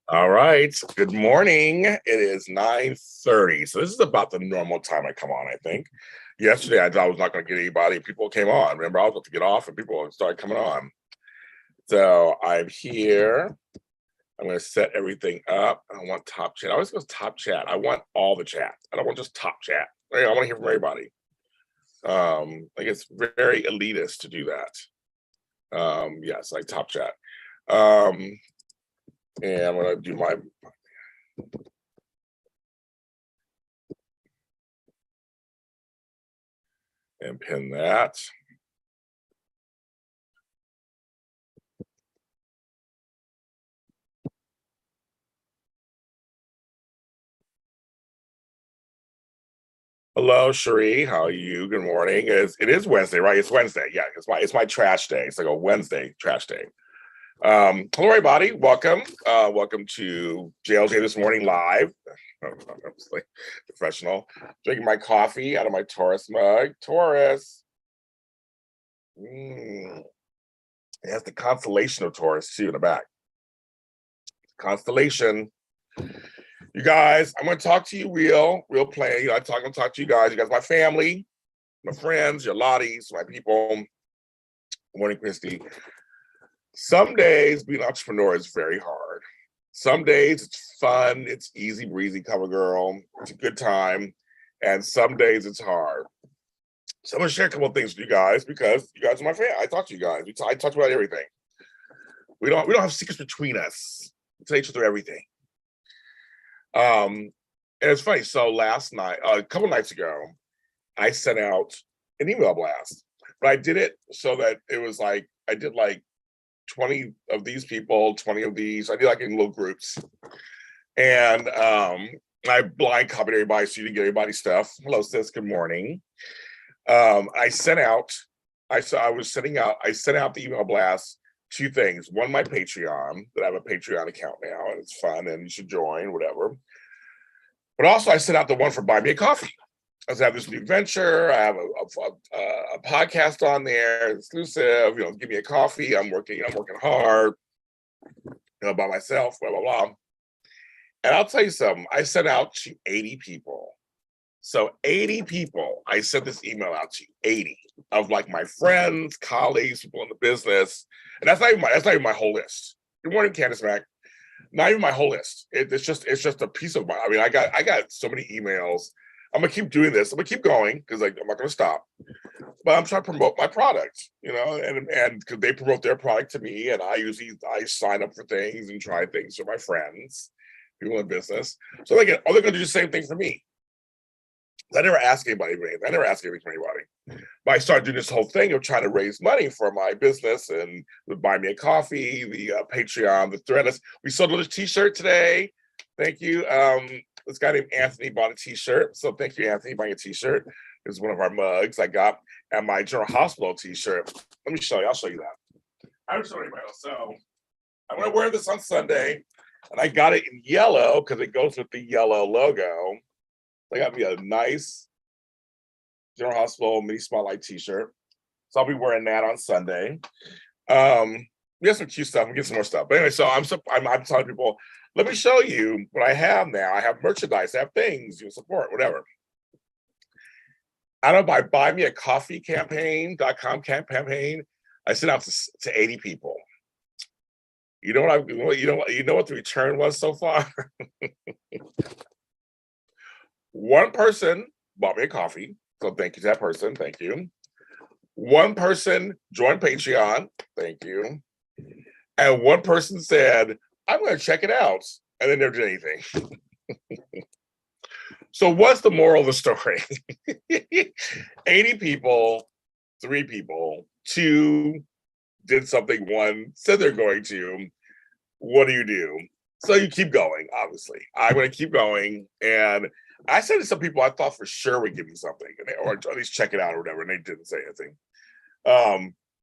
All right. Good morning. It is 9:30. So this is about the normal time I come on, I think. Yesterday I thought I was not going to get anybody. People came on. Remember, I was about to get off and people started coming on. So I'm here. I'm going to set everything up. I want top chat. I always go top chat. I want all the chat. I don't want just top chat. I want to hear from everybody. Like it's very elitist to do that. Yes, like top chat. And I'm going to do my and pin that. Hello, Cherie. How are you? Good morning. It is Wednesday, right? It's Wednesday. Yeah, it's my trash day. It's like a Wednesday trash day. Hello, everybody. Welcome. Welcome to JLJ This Morning Live. Obviously, professional. Drinking my coffee out of my Taurus mug. Taurus. It has the constellation of Taurus too in the back. Constellation. You guys, I'm going to talk to you real plain. I'm going to talk to you guys. You guys, my family, my friends, your lotties, my people. Good morning, Christy. Some days being an entrepreneur is very hard. Some days it's fun, it's easy breezy, cover girl, it's a good time, and some days it's hard. So I'm gonna share a couple of things with you guys because you guys are my fan. I talk to you guys. I talk about everything. We don't have secrets between us. We tell each other everything. And it's funny. So last night, a couple nights ago, I sent out an email blast, but I did it so that it was like I did like 20 of these people, 20 of these. I did like in little groups. And I blind copied everybody so you didn't get everybody's stuff. Hello, sis. Good morning. I sent out the email blast, two things. One, my Patreon, that I have a Patreon account now, and it's fun, and you should join, whatever. But also, I sent out the one for Buy Me a Coffee. I have this new venture. I have a podcast on there, exclusive. Give me a coffee. I'm working hard, by myself. Blah blah blah. And I'll tell you something. I sent out to 80 people. So 80 people. I sent this email out to 80 of like my friends, colleagues, people in the business, and that's not even my whole list. Good morning, Candace Mac. Not even my whole list. It's just a piece of my. I mean, I got so many emails. I'm gonna keep doing this. I'm gonna keep going because I'm not gonna stop. But I'm trying to promote my product, and because they promote their product to me, and I sign up for things and try things for my friends, people in business. So they're gonna do the same thing for me. I never ask anybody for anything. I never ask anything for anybody. But I started doing this whole thing of trying to raise money for my business and Buy Me a Coffee, the Patreon, the Threadless. We sold a T-shirt today. Thank you. This guy named Anthony bought a T-shirt. So thank you, Anthony, buying a T-shirt. It's one of our mugs I got, and my General Hospital T-shirt. Let me show you. I'll show you that. I haven't shown anybody else. So I'm going to wear this on Sunday, and I got it in yellow because it goes with the yellow logo. They got me a nice General Hospital mini spotlight T-shirt, so I'll be wearing that on Sunday. We have some cute stuff. We get some more stuff. But anyway, so I'm telling people, let me show you what I have now. I have merchandise. I have things you support, whatever. Out of my Buy Me a Coffee campaign.com campaign, I sent out to 80 people. You know what the return was so far? One person bought me a coffee, so thank you to that person. Thank you. One person joined Patreon. Thank you. And one person said, I'm going to check it out. And they never did anything. So what's the moral of the story? 80 people, 3 people, 2 did something, 1 said they're going to. What do you do? So you keep going, obviously. I'm going to keep going. And I said to some people I thought for sure would give me something, or at least check it out or whatever, and they didn't say anything.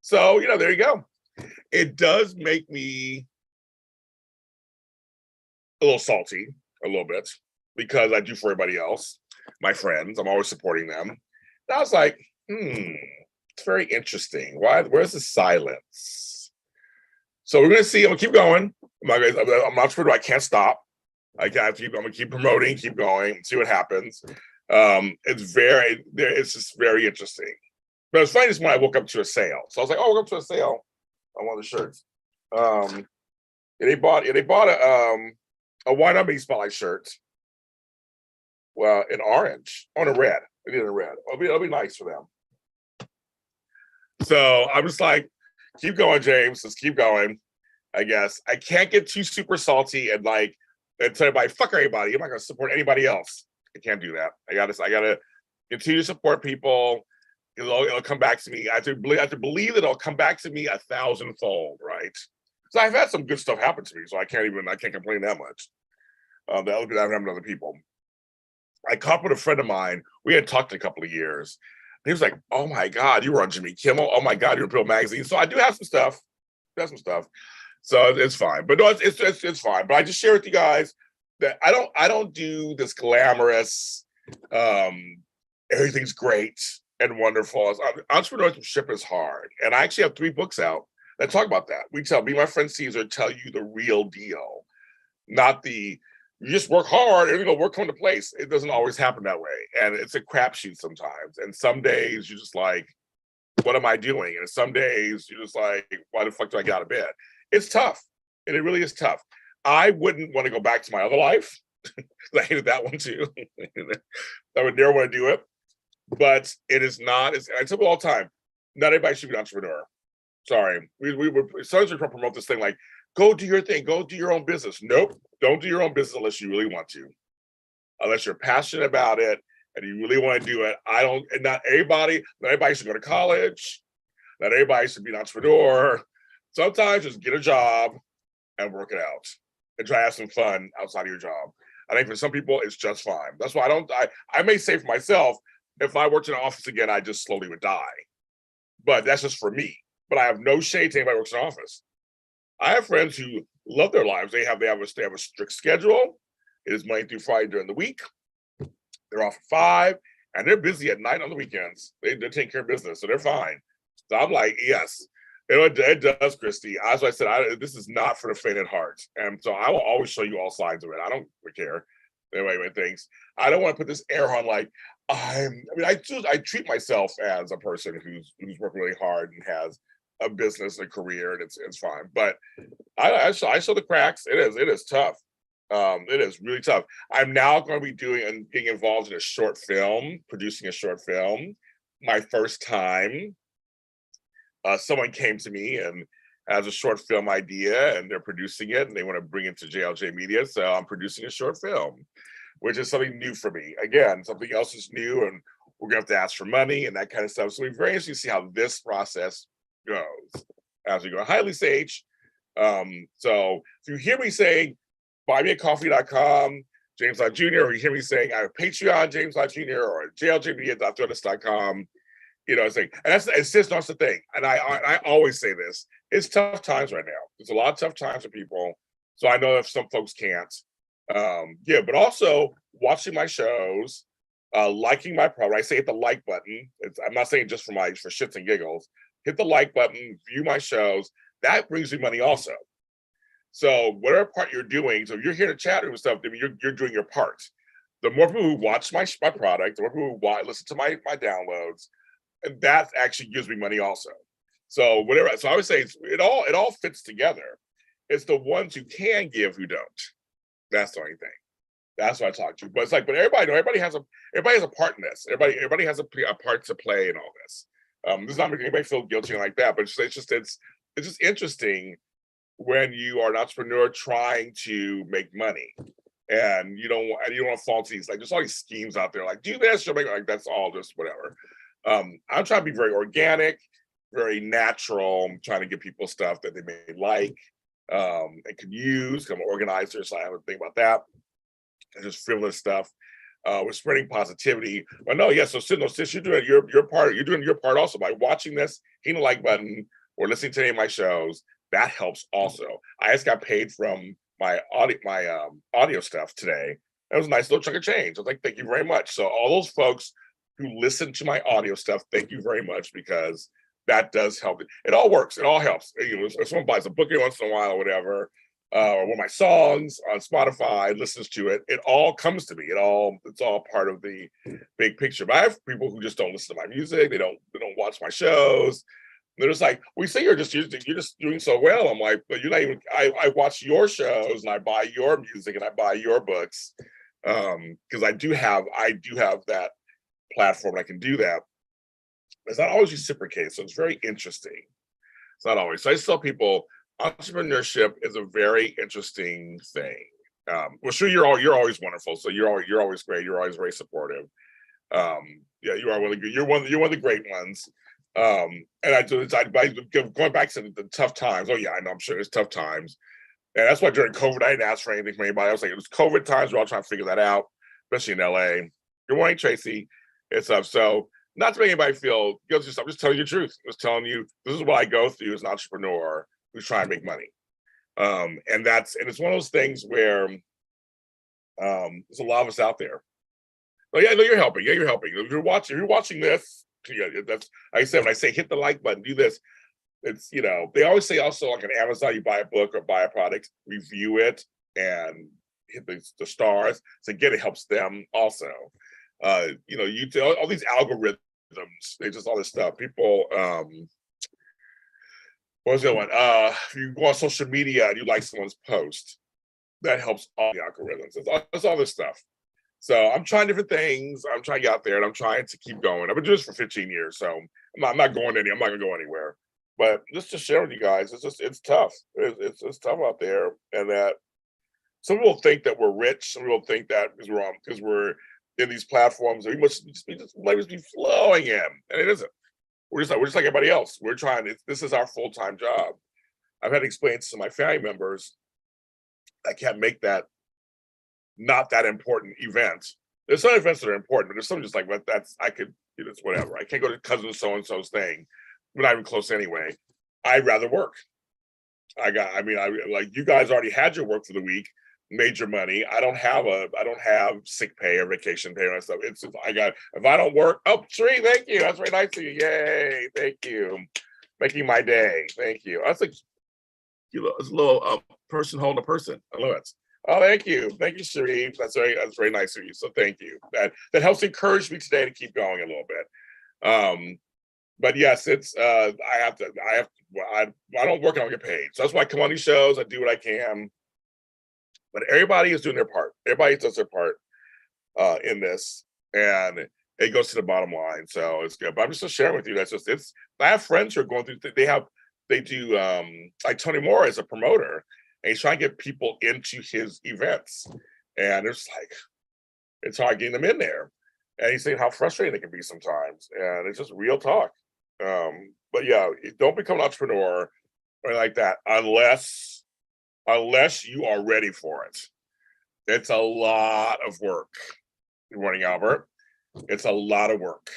So, there you go. It does make me a little salty, a little bit, because I do for everybody else, my friends. I'm always supporting them. And I was like, it's very interesting. Where's the silence? So we're gonna see. I'm gonna keep going. I'm not sure. I can't stop. I'm gonna keep promoting, keep going, see what happens. It's just very interesting. But it's funny is when I woke up to a sale. So I was like, oh, I woke up to a sale on one of the shirts. They bought a Why Not Me Spotlight shirt. Well, in orange, on a red. They did it in red. It'll be nice for them. So I'm just like, keep going, James. Let's keep going. I guess I can't get too super salty and tell everybody, fuck everybody. I'm not gonna support anybody else. I can't do that. I gotta continue to support people. It'll come back to me. I have to believe that it'll come back to me 1,000-fold, right? So I've had some good stuff happen to me, so I can't complain that much. That would be happening to other people. I caught up with a friend of mine. We had talked in a couple of years. He was like, "Oh my God, you were on Jimmy Kimmel. Oh my God, you're in Bill Magazine." So I do have some stuff. So it's fine. But no, it's fine. But I just share with you guys that I don't do this glamorous. Everything's great and wonderful. Entrepreneurship is hard, and I actually have 3 books out that talk about that. Me, my friend Caesar, tell you the real deal, not the you just work hard and work come into place. It doesn't always happen that way, and it's a crapshoot sometimes. And some days you're just like, what am I doing? And some days you're just like, why the fuck do I get out of bed? It's tough, and it really is tough. I wouldn't want to go back to my other life. I hated that one too. I would never want to do it. But it is not. I tell people all the time, not everybody should be an entrepreneur. Sorry, we sometimes we promote this thing like, go do your thing, go do your own business. Nope, don't do your own business unless you really want to. Unless you're passionate about it and you really want to do it. Not everybody should go to college. Not everybody should be an entrepreneur. Sometimes just get a job and work it out and try to have some fun outside of your job. I think for some people, it's just fine. That's why I may say for myself, if I worked in an office again, I just slowly would die. But that's just for me. But I have no shade to anybody who works in an office. I have friends who love their lives. They have a strict schedule. It is Monday through Friday during the week. They're off at 5, and they're busy at night on the weekends. They're taking care of business, so they're fine. So I'm like, yes, it does, Christy. As I said, this is not for the faint at heart. And so I will always show you all sides of it. I don't care. Anyway, things. I don't want to put this air on like I treat myself as a person who's working really hard and has a business, a career, and it's fine. But I show the cracks. It is tough. It is really tough. I'm now going to be getting involved in a short film, producing a short film. My first time. Someone came to me and has a short film idea, and they're producing it, and they want to bring it to JLJ Media. So I'm producing a short film, which is something new for me. Again, something else is new, and we're gonna have to ask for money and that kind of stuff. So we're very interested to see how this process goes as we go. Highly Sage. So if you hear me saying buymeacoffee.com, James Lott Jr., or you hear me saying I have Patreon, James Lott Jr., or JLJmedia.threadless.com, it's like, and it's just not the thing. And I always say this: it's tough times right now. There's a lot of tough times for people. So I know if some folks can't. But also watching my shows, liking my product. I say hit the like button. I'm not saying just for shits and giggles. Hit the like button, view my shows. That brings me money also. So whatever part you're doing, so if you're here to chat with stuff, I mean, you're doing your part. The more people who watch my product, the more people who listen to my downloads, and that actually gives me money also. So whatever. So I would say it all fits together. It's the ones who can give who don't. That's the only thing. That's what I talk to. But it's like, but everybody has a part in this. Everybody has a part to play in all this. This is not making anybody feel guilty like that, but it's just interesting when you are an entrepreneur trying to make money, and you don't want to fall into these, like, there's all these schemes out there, like, do this, you'll make, like, that's all just whatever. I'm trying to be very organic, very natural. I'm trying to give people stuff that they may like and can use. I'm an organizer, so I have to think about that. And just frivolous stuff. We're spreading positivity. But no, yes, so sis, you're doing your part. You're doing your part also by watching this, hitting the like button, or listening to any of my shows. That helps also. I just got paid from my audio stuff today. That was a nice little chunk of change. I was like, thank you very much. So all those folks who listen to my audio stuff, thank you very much, because that does help. It all works. It all helps. You know, if someone buys a book once in a while or whatever, or one of my songs on Spotify, listens to it, it all comes to me. It's all part of the big picture. But I have people who just don't listen to my music. They don't watch my shows. They're just like, we say you're just doing so well. I'm like, but you're not even. I watch your shows and I buy your music and I buy your books, because I do have that platform. I can do that. It's not always reciprocated, so it's very interesting. It's not always. So I just tell people entrepreneurship is a very interesting thing. Well, sure, you're always wonderful. So you're always great. You're always very supportive. Yeah, you are one of the you're one of the great ones. And going back to the tough times. Oh yeah, I know. I'm sure it's tough times, and that's why during COVID I didn't ask for anything from anybody. I was like, it was COVID times. We're all trying to figure that out, especially in LA. Good morning, Tracy. It's up. So not to make anybody feel guilty. I'm just telling you the truth. I'm just telling you this is what I go through as an entrepreneur who's trying to make money. And it's one of those things where there's a lot of us out there. Oh yeah, no, you're helping. Yeah, you're helping. If you're watching this, yeah, that's like I said, when I say hit the like button, do this. It's, you know, they always say also like on Amazon, you buy a book or buy a product, review it and hit the stars. So again, it helps them also. You know, you all these algorithms, they just all this stuff. People, what was the other one? If you go on social media and you like someone's post, that helps all the algorithms. It's all this stuff. So I'm trying different things. I'm trying to get out there and I'm trying to keep going. I've been doing this for 15 years, so I'm not going I'm not gonna go anywhere. But just to share with you guys, it's tough. It's tough out there, and that some people think that we're rich. Some people think that because we're in these platforms, we must be flowing in, and it isn't. We're just like everybody else. We're trying. This is our full-time job. I've had to explain to my family members I can't make that not that important event. There's some events that are important, but there's some just like, but I could, you know, it's whatever. I can't go to cousin so and so's thing. We're not even close anyway. I'd rather work. I like you guys already had your work for the week, made your money. I don't have sick pay or vacation pay or stuff. If I don't work, oh Sheree, thank you. That's very nice of you. Yay, thank you. Making my day. Thank you. That's like, you know, it's a little person holding a person. I love it. Oh, thank you, Sharif. That's very nice of you. So thank you. That helps encourage me today to keep going a little bit. But yes, it's I don't work and I don't get paid. So that's why I come on these shows. I do what I can. But everybody is doing their part. Everybody does their part in this, and it goes to the bottom line. So it's good. But I'm just sharing with you. I have friends who are going through. They do like Tony Moore is a promoter. And he's trying to get people into his events. And it's hard getting them in there. And he's saying how frustrating it can be sometimes. And it's just real talk. But yeah, don't become an entrepreneur or like that unless you are ready for it. It's a lot of work. Good morning, Albert. It's a lot of work.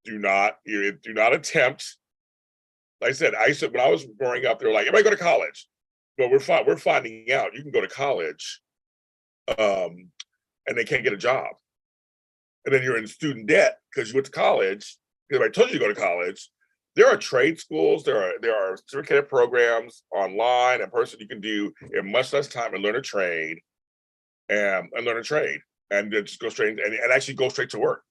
Do not attempt. Like I said, when I was growing up, they were like, everybody go to college. But we're finding out you can go to college, and they can't get a job, and then you're in student debt because you went to college. Because I told you to go to college. There are trade schools. There are certificate programs online and person you can do in much less time and learn a trade, and then just go straight and actually go straight to work.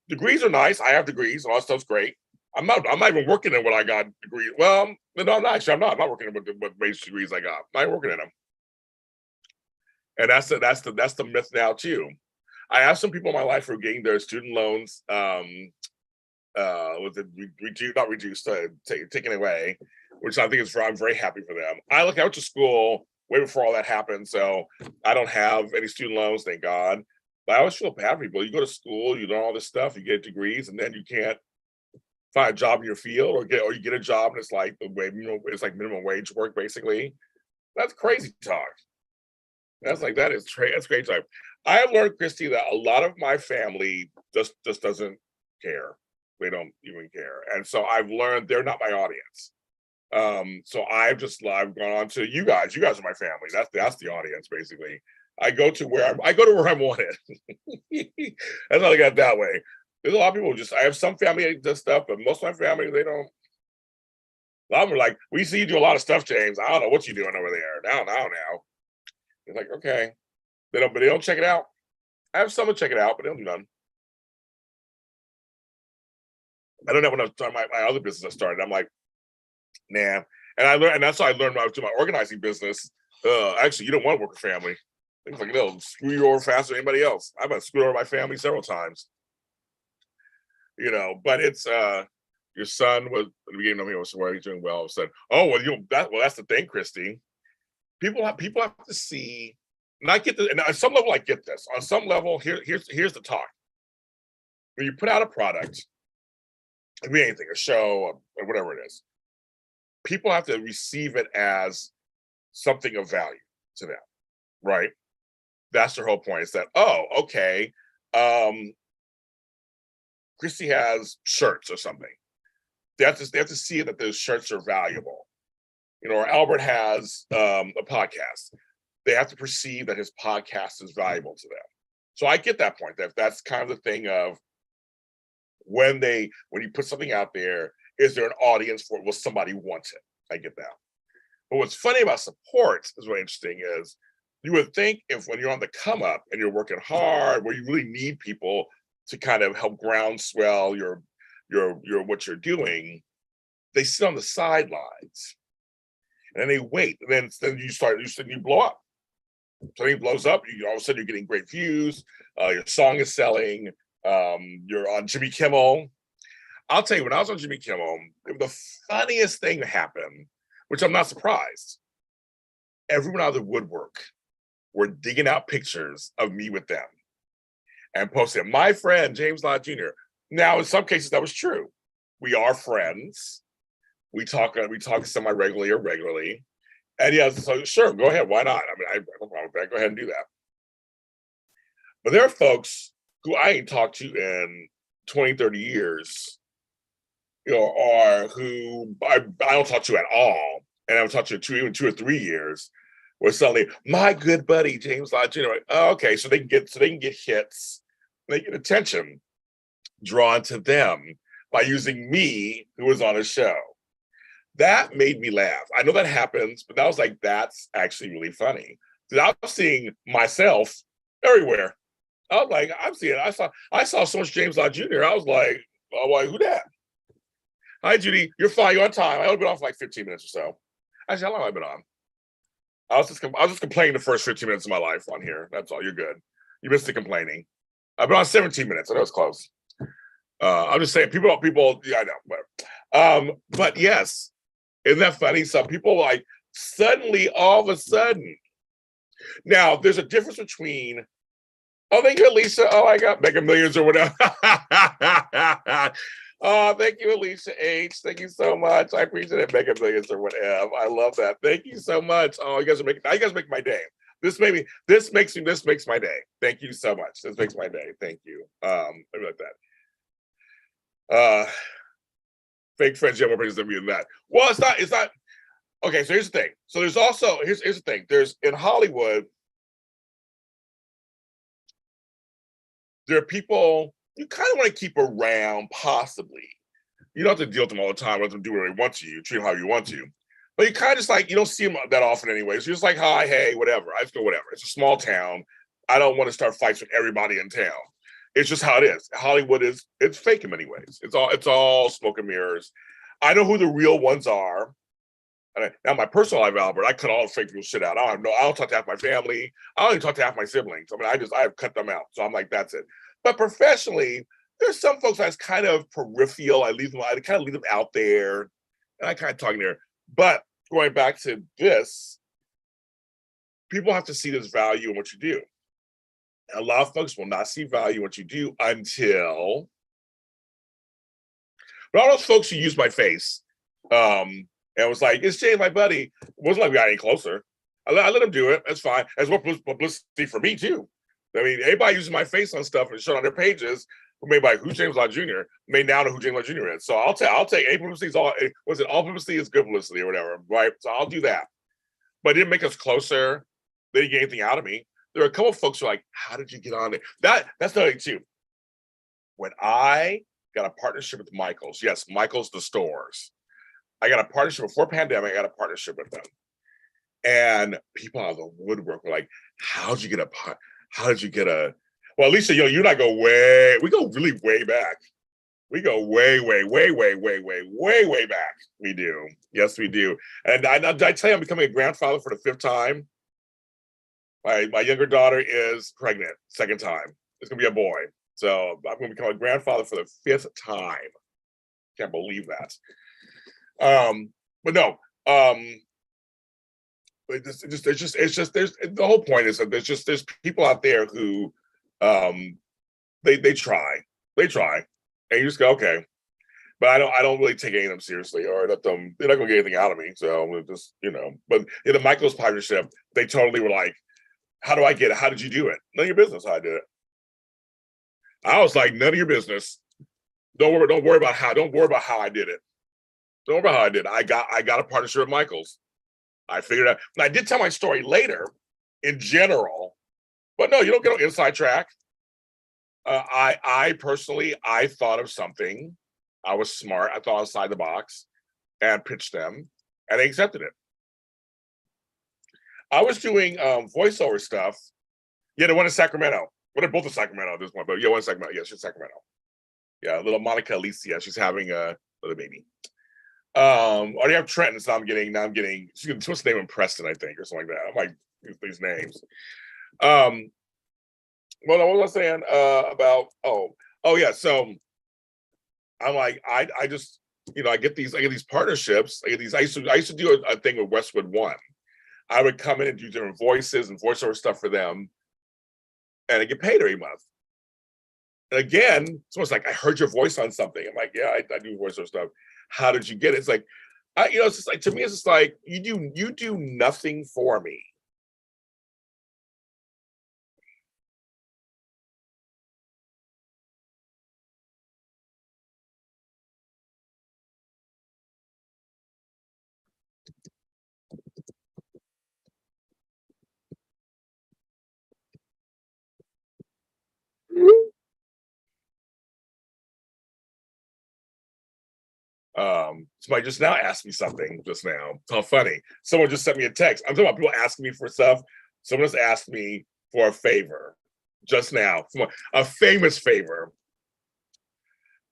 Degrees are nice. I have degrees. All that stuff's great. I'm not even working in what I got degrees. Well, no, I'm not. Actually, I'm not working in what basic degrees I got. I'm not working in them. And that's the myth now too. I have some people in my life who are getting their student loans taken away, which I think I'm very happy for them. I went to school way before all that happened, so I don't have any student loans, thank God. But I always feel bad for people. You go to school, you learn all this stuff, you get degrees, and then you can't find a job in your field, or you get a job and it's like it's like minimum wage work basically. That's crazy talk. That's crazy talk. I have learned, Christy, that a lot of my family just doesn't care. They don't even care, and so I've learned they're not my audience. So I've gone on to you guys. You guys are my family. That's the audience basically. I go to where I'm wanted. That's how I got that way. There's a lot of people I have some family that does stuff, but most of my family, they don't, I'm like, we see you do a lot of stuff, James. I don't know what you're doing over there. Now. He's like, okay. But they don't check it out. I have someone check it out, but they don't do nothing. I don't know when I was starting my other business I started. I'm like, nah. And I learned, and that's how I learned when I was doing my organizing business. Actually, you don't want to work with family. Things like they'll screw you over faster than anybody else. I've been screwed over my family several times. But it's your son was at the beginning of me was where he's doing well. Said, oh that's the thing, Christy. People have to see, and I get this, and on some level I get this. On some level, here's the talk. When you put out a product, it could be anything, a show or whatever it is, people have to receive it as something of value to them, right? That's their whole point. Is that, oh, okay, Christy has shirts or something. They have to see that those shirts are valuable. Or Albert has a podcast. They have to perceive that his podcast is valuable to them. So I get that point. That's kind of the thing of when you put something out there, is there an audience for it? Will somebody want it? I get that. But what's funny about support is what interesting is you would think if when you're on the come up and you're working hard, where you really need people to kind of help groundswell your what you're doing, they sit on the sidelines and then they wait, and then you blow up. Something blows up, all of a sudden you're getting great views, your song is selling, you're on Jimmy Kimmel. I'll tell you, when I was on Jimmy Kimmel, the funniest thing that happened, which I'm not surprised, everyone out of the woodwork were digging out pictures of me with them and posting, my friend, James Lott Jr. Now, in some cases, that was true. We are friends. We talk semi-regularly or regularly. And yeah, so sure, go ahead. Why not? I mean, I have no problem with that. Go ahead and do that. But there are folks who I ain't talked to in 20, 30 years, or who I don't talk to at all. And I haven't talked to even 2 or 3 years, where suddenly, my good buddy, James Lott Jr., oh, okay, so they can get hits, they get attention drawn to them by using me, who was on a show. That made me laugh. I know that happens, but I was like, that's actually really funny. I was seeing myself everywhere. I was like, I saw so much James Lott Jr. I was like, oh, why, who that? Hi, Judy. You're fine. You're on time. I only been on for like 15 minutes or so. Actually, how long have I been on? I was just complaining the first 15 minutes of my life on here. That's all. You're good. You missed the complaining. I've been on 17 minutes. I know it's close. I'm just saying, people. Yeah, I know. But yes, isn't that funny? Some people like suddenly, all of a sudden. Now, there's a difference between, oh, thank you, Alicia. Oh, I got Mega Millions or whatever. Oh, thank you, Alicia H. Thank you so much. I appreciate it, Mega Millions or whatever. I love that. Thank you so much. Oh, you guys make my day. This makes my day. Thank you so much. This makes my day. Thank you. I really like that. Fake friends, you have more pictures than me than that. Well, it's not. Okay, so here's the thing. So there's also, here's the thing. There's, in Hollywood, there are people you kind of want to keep around, possibly. You don't have to deal with them all the time, let them do what they want to you, treat them how you want to. But you kind of just like, you don't see them that often anyway. So you're just like, hi, hey, whatever. I just go, whatever. It's a small town. I don't want to start fights with everybody in town. It's just how it is. Hollywood it's fake in many ways. It's all smoke and mirrors. I know who the real ones are. Now, my personal life, Albert, I cut all the fake people shit out. I don't talk to half my family. I don't even talk to half my siblings. I mean, I've cut them out. So I'm like, that's it. But professionally, there's some folks that's kind of peripheral. I kind of leave them out there, and I kind of talk there. But going back to this, people have to see this value in what you do. A lot of folks will not see value in what you do until. But all those folks who use my face, and was like, it's Jay, my buddy. It wasn't like we got any closer. I let him do it. That's fine. That's what publicity for me too. I mean, anybody using my face on stuff and showing on their pages, who may be like, who's James Lott Jr., may now know who James Lott Jr. is. So I'll take any publicity all publicity is good publicity or whatever, right? So I'll do that. But it didn't make us closer. They didn't get anything out of me. There are a couple of folks who are like, how did you get on it? That's another thing too. When I got a partnership with Michael's, yes, Michael's the stores. I got a partnership before pandemic. I got a partnership with them, and people out of the woodwork were like, "How'd you get a? How did you get a?" Well, Lisa, you and I go way. We go really way back. We go way, way, way, way, way, way, way, way back. We do. Yes, we do. And I tell you, I'm becoming a grandfather for the 5th time. My younger daughter is pregnant, 2nd time. It's gonna be a boy. So I'm gonna become a grandfather for the 5th time. Can't believe that. But no, there's the whole point is that there's people out there who they try, and you just go, okay. But I don't really take any of them seriously, or let them. They're not gonna get anything out of me. So I'm just, But in the Michael's partnership, they totally were like, "How do I get it? How did you do it? None of your business how I did it." I was like, "None of your business. Don't worry about how. Don't worry about how I did it. Don't worry about how I did it. I got a partnership with Michael's. I figured out. And I did tell my story later, in general, but no, you don't get on inside track. I personally, I thought of something. I was smart. I thought outside the box and pitched them, and they accepted it. I was doing voiceover stuff. Yeah, the one in Sacramento. Well, they're both in Sacramento at this point, but yeah, one in Sacramento. Yeah, she's in Sacramento. Yeah, little Monica Alicia. She's having a little baby. Already have Trenton, so now I'm getting what's the name in Preston, I think, or something like that. I'm like these names. Well, what was I saying about? Oh yeah. So I'm like, I just, I get these partnerships. I get these. I used to do a thing with Westwood One. I would come in and do different voices and voiceover stuff for them, and I get paid every month. And again, someone's like, I heard your voice on something. I'm like, yeah, I do voiceover stuff. How did you get it? It's like, it's just like, to me, it's just like, you do nothing for me. Somebody just now asked me something just now. It's all funny. Someone just sent me a text. I'm talking about people asking me for stuff. Someone just asked me for a favor just now, a famous favor.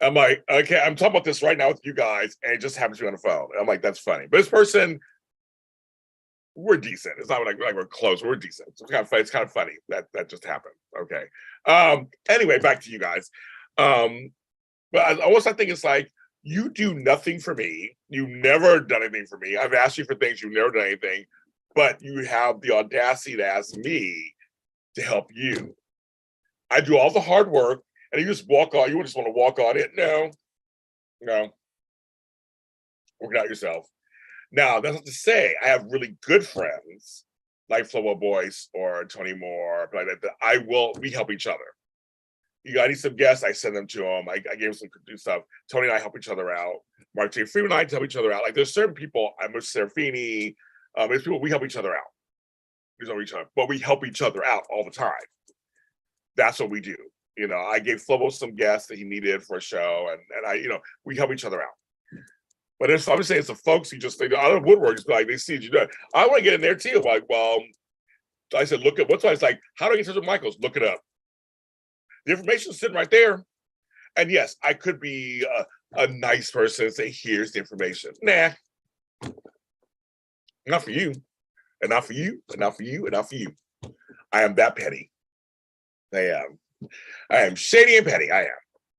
I'm like, okay, I'm talking about this right now with you guys, and it just happens to be on the phone. I'm like, that's funny. But this person, we're decent. It's not like we're close. We're decent. It's kind of funny that just happened. Okay. Anyway, back to you guys. But I also think it's like, you do nothing for me. You've never done anything for me. I've asked you for things. You've never done anything, but you have the audacity to ask me to help you. I do all the hard work, and you just walk on. You just want to walk on it. No, work it out yourself. Now, that's not to say I have really good friends like Flo Boyce or Tony Moore, but we help each other. I need some guests, I send them to them. I gave them some do stuff. Tony and I help each other out. Mark J. Freeman and I help each other out. Like, there's certain people, I'm with Serafini, there's people, we help each other out. But we help each other out all the time. That's what we do. I gave Flobo some guests that he needed for a show, and we help each other out. But I'm just saying, it's the folks who just think out of woodwork, just like they see what you do. I want to get in there too. Like, well, I said, look at what's why it's like, how do I get in touch with Michaels? Look it up. The information's sitting right there. And yes, I could be a nice person and say, here's the information. Nah, not for you. And not for you, and not for you, and not for you. I am that petty. I am shady and petty. I am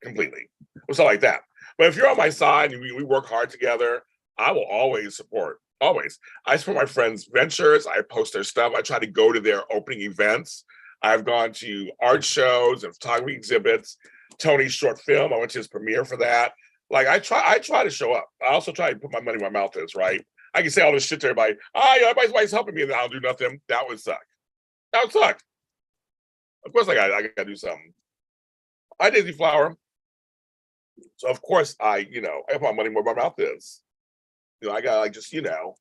completely. Or something like that. But if you're on my side and we work hard together, I will always support. Always. I support my friends' ventures. I post their stuff. I try to go to their opening events. I've gone to art shows and photography exhibits. Tony's short film, I went to his premiere for that. Like, I try to show up. I also try to put my money where my mouth is, right? I can say all this shit to everybody. Everybody's helping me, and I'll do nothing. That would suck. That would suck. Of course, I got to do something. I Daisy Flower. So of course I put my money where my mouth is. I got So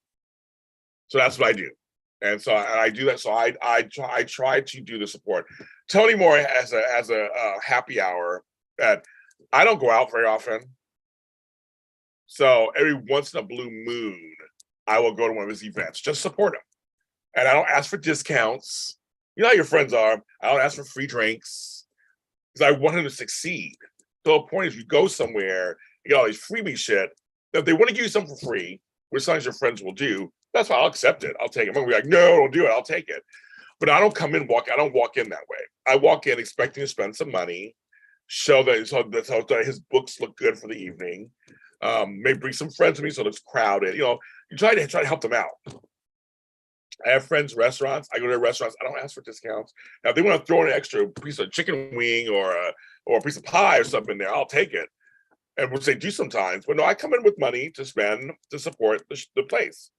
that's what I do. And so I do that. So I try to do the support. Tony Moore has a happy hour that I don't go out very often. So every once in a blue moon, I will go to one of his events, just support him. And I don't ask for discounts. You know how your friends are. I don't ask for free drinks because I want him to succeed. So the point is, you go somewhere, you get all these freebie shit. If they want to give you something for free, which sometimes your friends will do, that's fine. I'll accept it. I'll take it. I'm gonna be like, no, don't do it. I'll take it. But I don't come in I don't walk in that way. I walk in expecting to spend some money, show that so his books look good for the evening. Maybe bring some friends with me so it's crowded. You know, you try to help them out. I have friends, restaurants. I go to their restaurants. I don't ask for discounts. Now, if they want to throw an extra piece of chicken wing or a piece of pie or something in there, I'll take it. And which they do sometimes. But no, I come in with money to spend to support the place.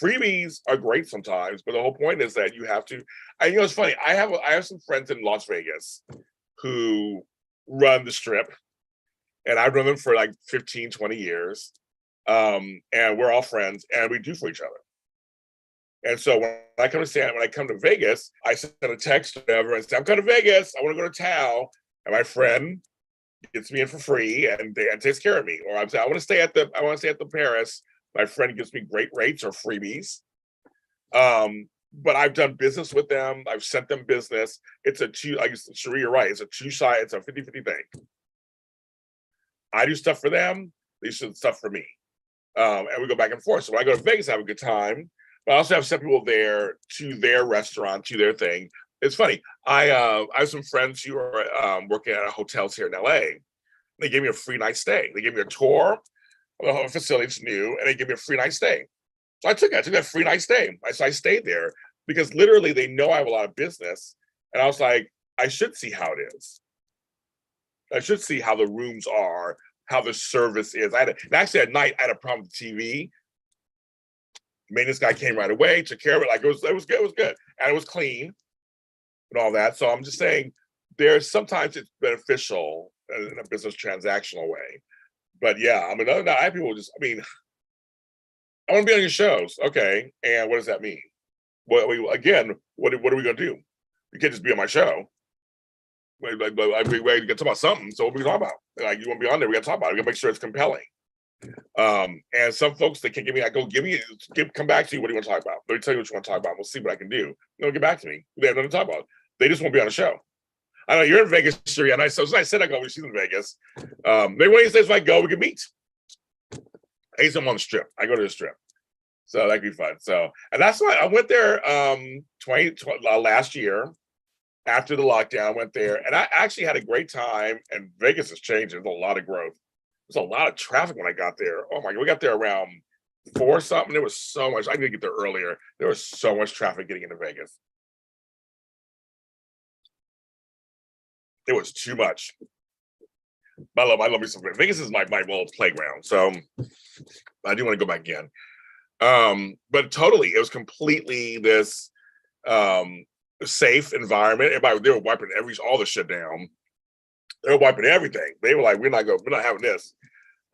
Freebies are great sometimes, but the whole point is that you have to. You know, it's funny. I have some friends in Las Vegas who run the Strip, and I've run them for like 15, 20 years. And we're all friends, and we do for each other. And so when I come to Vegas, I send a text to whatever and say, I'm coming to Vegas. I want to go to Tao. And my friend gets me in for free and takes care of me. Or I'm saying, I want to stay at the Paris. My friend gives me great rates or freebies. But I've done business with them. I've sent them business. It's Cherie, you're right. It's a 50-50 thing. I do stuff for them. They do stuff for me. And we go back and forth. So when I go to Vegas, I have a good time. But I also have some people there to their restaurant, to their thing. It's funny. I have some friends who are working at hotels here in LA. They gave me a free night stay. They gave me a tour of the facility. It's new, and they gave me a free night stay. So I took that free night stay. So I stayed there because literally they know I have a lot of business. And I was like, I should see how it is. I should see how the rooms are, how the service is. Actually at night, I had a problem with the TV. Maintenance guy came right away, took care of it. Like it was good. And it was clean and all that. So I'm just saying sometimes it's beneficial in a business transactional way. But yeah, I mean, other than that, I have people I want to be on your shows. Okay. And what does that mean? What are we going to do? You can't just be on my show. We got to talk about something. So what are we talking about? Like, you want to be on there? We got to talk about it. We got to make sure it's compelling. And some folks, they can't come back to you. What do you want to talk about? Let me tell you what you want to talk about. We'll see what I can do. They'll get back to me. They have nothing to talk about. They just won't be on the show. I know you're in Vegas, Sherry, and I said I go when she's in Vegas. Maybe one of these days if I go, we can meet. I used them on the Strip. I go to the Strip. So that'd be fun. So, and that's why I went there last year after the lockdown. I went there and I actually had a great time, and Vegas has changed. There's a lot of growth. There's a lot of traffic when I got there. Oh my God, we got there around 4 something. There was so much. I need to get there earlier. There was so much traffic getting into Vegas. It was too much. I love me some Vegas is my little playground. So I do want to go back again. But totally, it was completely this safe environment. They were wiping all the shit down. They were wiping everything. They were like, we're not having this.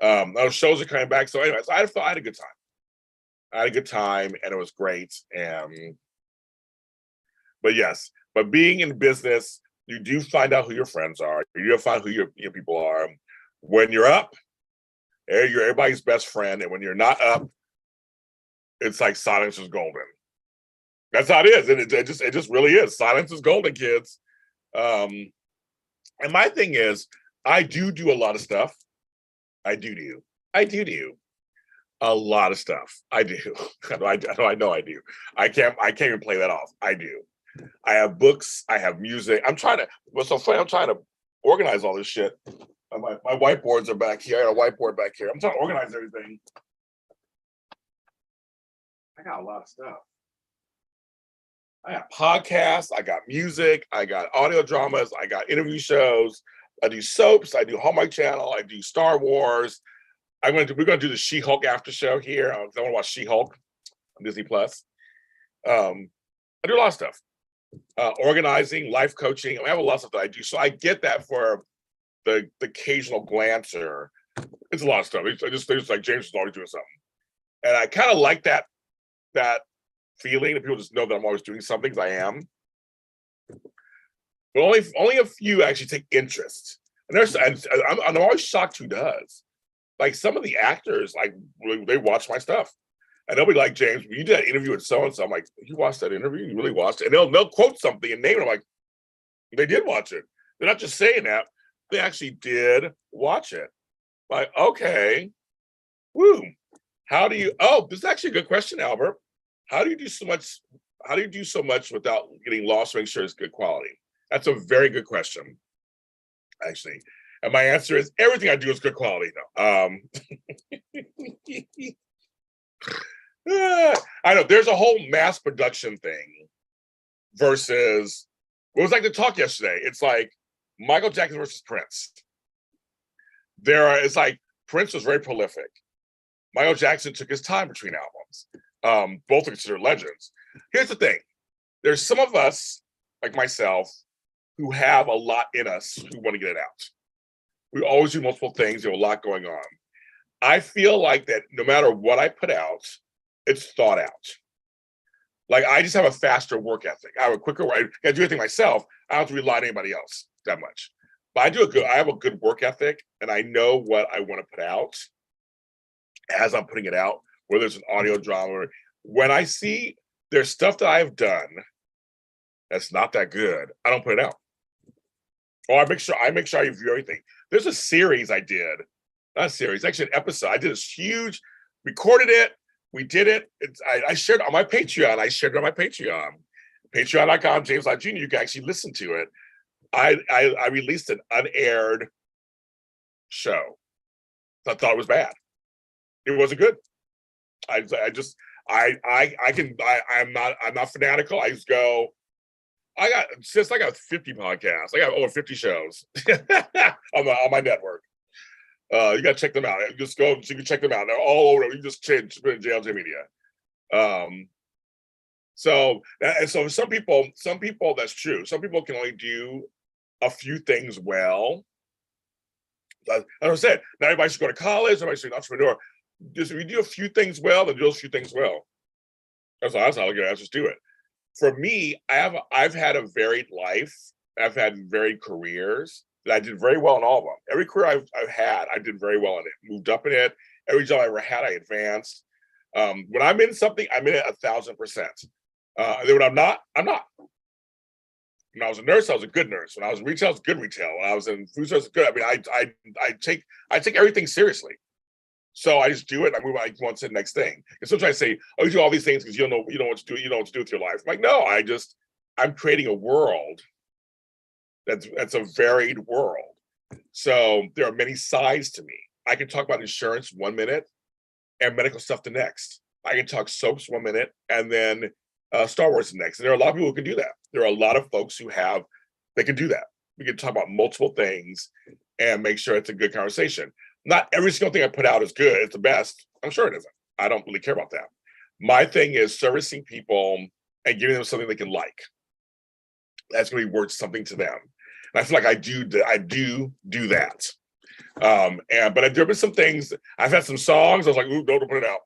Those shows are coming back. So anyway, so I had a good time. I had a good time and it was great. But yes, but being in business, you do find out who your friends are. You do find who your people are. When you're up, you're everybody's best friend. And when you're not up, it's like silence is golden. That's how it is. And it just really is. Silence is golden, kids. And my thing is, I do a lot of stuff. I do a lot of stuff. I do. I know I do. I can't even play that off. I do. I have books. I have music. What's so funny? I'm trying to organize all this shit. My whiteboards are back here. I got a whiteboard back here. I'm trying to organize everything. I got a lot of stuff. I got podcasts, I got music, I got audio dramas, I got interview shows, I do soaps, I do Hallmark Channel, I do Star Wars. We're gonna do the She-Hulk after show here. I want to watch She-Hulk on Disney Plus. I do a lot of stuff. Organizing, life coaching. I have a lot of stuff that I do. So I get that for the occasional glancer. It's a lot of stuff. It's like James is always doing something. And I kind of like that feeling that people just know that I'm always doing something, because I am. But only a few actually take interest. And I'm always shocked who does. like some of the actors, like really, they watch my stuff. And they'll be like, James, you did that interview with so-and-so. I'm like, you watched that interview? You really watched it? And they'll quote something and name it. I'm like, they did watch it. They're not just saying that. They actually did watch it. Like, okay, woo. How do you, oh, this is actually a good question, Albert. How do you do so much without getting lost to make sure it's good quality? That's a very good question, actually. And my answer is everything I do is good quality. No. I know there's a whole mass production thing versus what was like the talk yesterday. It's like Michael Jackson versus Prince. It's like Prince was very prolific. Michael Jackson took his time between albums. Both are considered legends. Here's the thing. There's some of us, like myself, who have a lot in us who want to get it out. We always do multiple things. There's a lot going on. I feel like that no matter what I put out, it's thought out. Like I just have a faster work ethic. I have a quicker way. I do everything myself. I don't have to rely on anybody else that much. But I have a good work ethic, and I know what I want to put out as I'm putting it out, whether it's an audio drama. When I see there's stuff that I've done that's not that good, I don't put it out. Or I make sure I review everything. There's a series I did, not a series, actually an episode. I did this huge, recorded it, we did it. I shared it on my Patreon. I shared it on my Patreon. Patreon.com, James Lott Jr. You can actually listen to it. I released an unaired show. I thought it was bad. It wasn't good. I'm not fanatical. I just go, I got 50 podcasts. I got over 50 shows on my network. You got to check them out. Just go, so you can check them out. They're all over. You just put in JLJ Media. So some people, that's true. Some people can only do a few things well. As I said, not everybody should go to college. Everybody should be an entrepreneur. Just if you do a few things well, then do those few things well. That's how I look at it. I just do it. For me, I've had a varied life. I've had varied careers that I did very well in all of them. Every career I've had, I did very well in it. Moved up in it. Every job I ever had, I advanced. When I'm in something, I'm in it 1,000%. And then when I'm not, I'm not. When I was a nurse, I was a good nurse. When I was in retail, I was good retail. When I was in food service, good. I mean, I take everything seriously. So I just do it. I move on to the next thing. And sometimes I say, "Oh, you do all these things because you don't know what to do. You don't know what to do with your life." I'm like, no, I'm creating a world that's a varied world. So there are many sides to me. I can talk about insurance 1 minute and medical stuff the next. I can talk soaps 1 minute and then Star Wars the next. And there are a lot of people who can do that. There are a lot of folks they can do that. We can talk about multiple things and make sure it's a good conversation. Not every single thing I put out is good. It's the best. I'm sure it isn't. I don't really care about that. My thing is servicing people and giving them something they can like. That's going to be worth something to them. And I feel like I do that. But there have been some things. I've had some songs. I was like, ooh, don't put it out.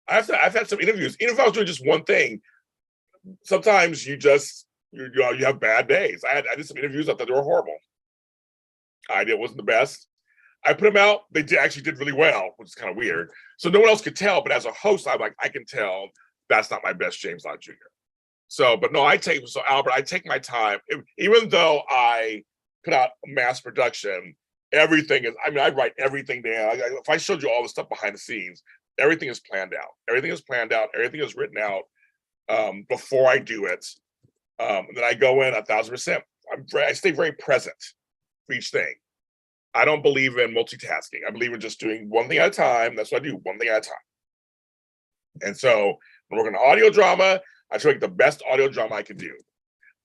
I've had some interviews. Even if I was doing just one thing, sometimes you have bad days. I did some interviews. I thought they were horrible. It wasn't the best. I put them out. They actually did really well, which is kind of weird. So no one else could tell. But as a host, I'm like, I can tell that's not my best James Lott Jr. So, but no, Albert, I take my time. Even though I put out mass production, everything is, I mean, I write everything down. If I showed you all the stuff behind the scenes, everything is planned out. Everything is planned out. Everything is written out before I do it. Then I go in 1,000%. I stay very present for each thing. I don't believe in multitasking. I believe in just doing one thing at a time. That's what I do, one thing at a time. And so when we're working on audio drama, I try to make the best audio drama I can do.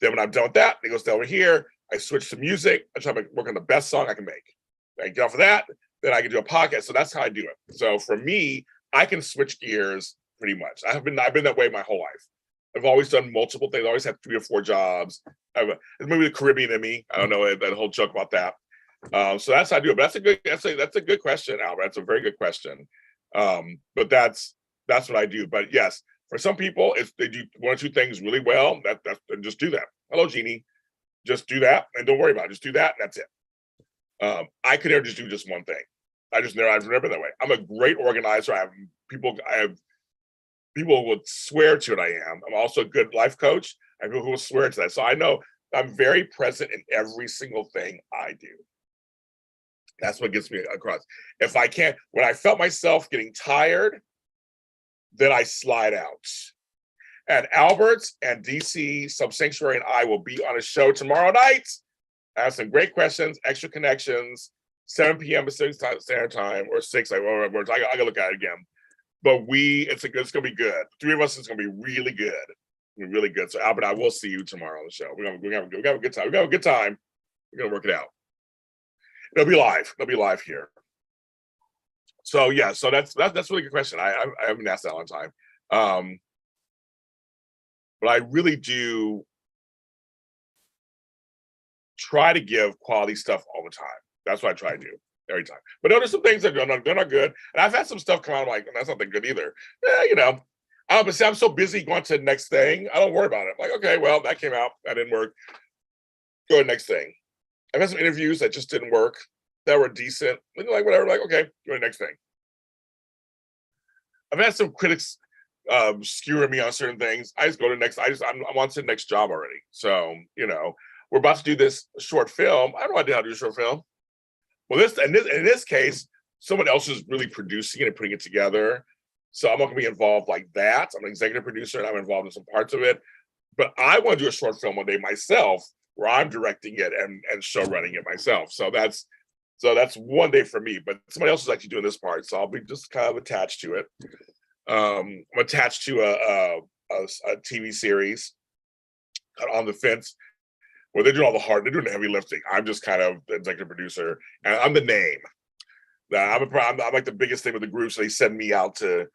Then when I'm done with that, it goes over here. I switch to music. I try to work on the best song I can make. I get off of that, then I can do a podcast. So that's how I do it. So for me, I can switch gears pretty much. I've been that way my whole life. I've always done multiple things. I always had 3 or 4 jobs. Maybe the Caribbean in me. I don't know that whole joke about that. So that's how I do it. But that's a good question, Albert. That's a very good question. But that's what I do. But yes, for some people, if they do 1 or 2 things really well, just do that. Hello, Jeannie. Just do that and don't worry about it. Just do that. And that's it. I could never just do just one thing. I've never been that way. I'm a great organizer. I have people would swear to it. I am. I'm also a good life coach. I have people who will swear to that. So I know I'm very present in every single thing I do. That's what gets me across. If I can't, when I felt myself getting tired, then I slide out. And Albert and DC Subsanctuary and I will be on a show tomorrow night. I have some great questions, extra connections, 7 p.m. Pacific Standard Time, or 6, I gotta look at it again. But it's gonna be good. 3 of us is gonna be really good. Really good. So Albert, I will see you tomorrow on the show. We're gonna have a good time. We're gonna have a good time. We're gonna work it out. It'll be live. It'll be live here. So yeah, so that's a really good question. I haven't asked that in a long time. But I really do try to give quality stuff all the time. That's what I try to do every time. But no, there's some things that they're not good. And I've had some stuff come out, I'm like, that's not that good either. But see, I'm so busy going to the next thing. I don't worry about it. I'm like, okay, well, that came out. That didn't work. Go to the next thing. I've had some interviews that just didn't work, that were decent. Like, whatever. Like, okay, go to the next thing. I've had some critics skewering me on certain things. I just go to the next. I'm on to the next job already. So, we're about to do this short film. I have no idea how to do a short film. Well, in this case, someone else is really producing it and putting it together. So I'm not going to be involved like that. I'm an executive producer and I'm involved in some parts of it. But I want to do a short film one day myself, where I'm directing it and show running it myself. So that's one day for me. But somebody else is actually doing this part, so I'll be just kind of attached to it. I'm attached to a TV series On the Fence, where they're doing they're doing the heavy lifting. I'm just kind of the executive producer, and I'm the name. I'm like the biggest name of the group, so they send me out to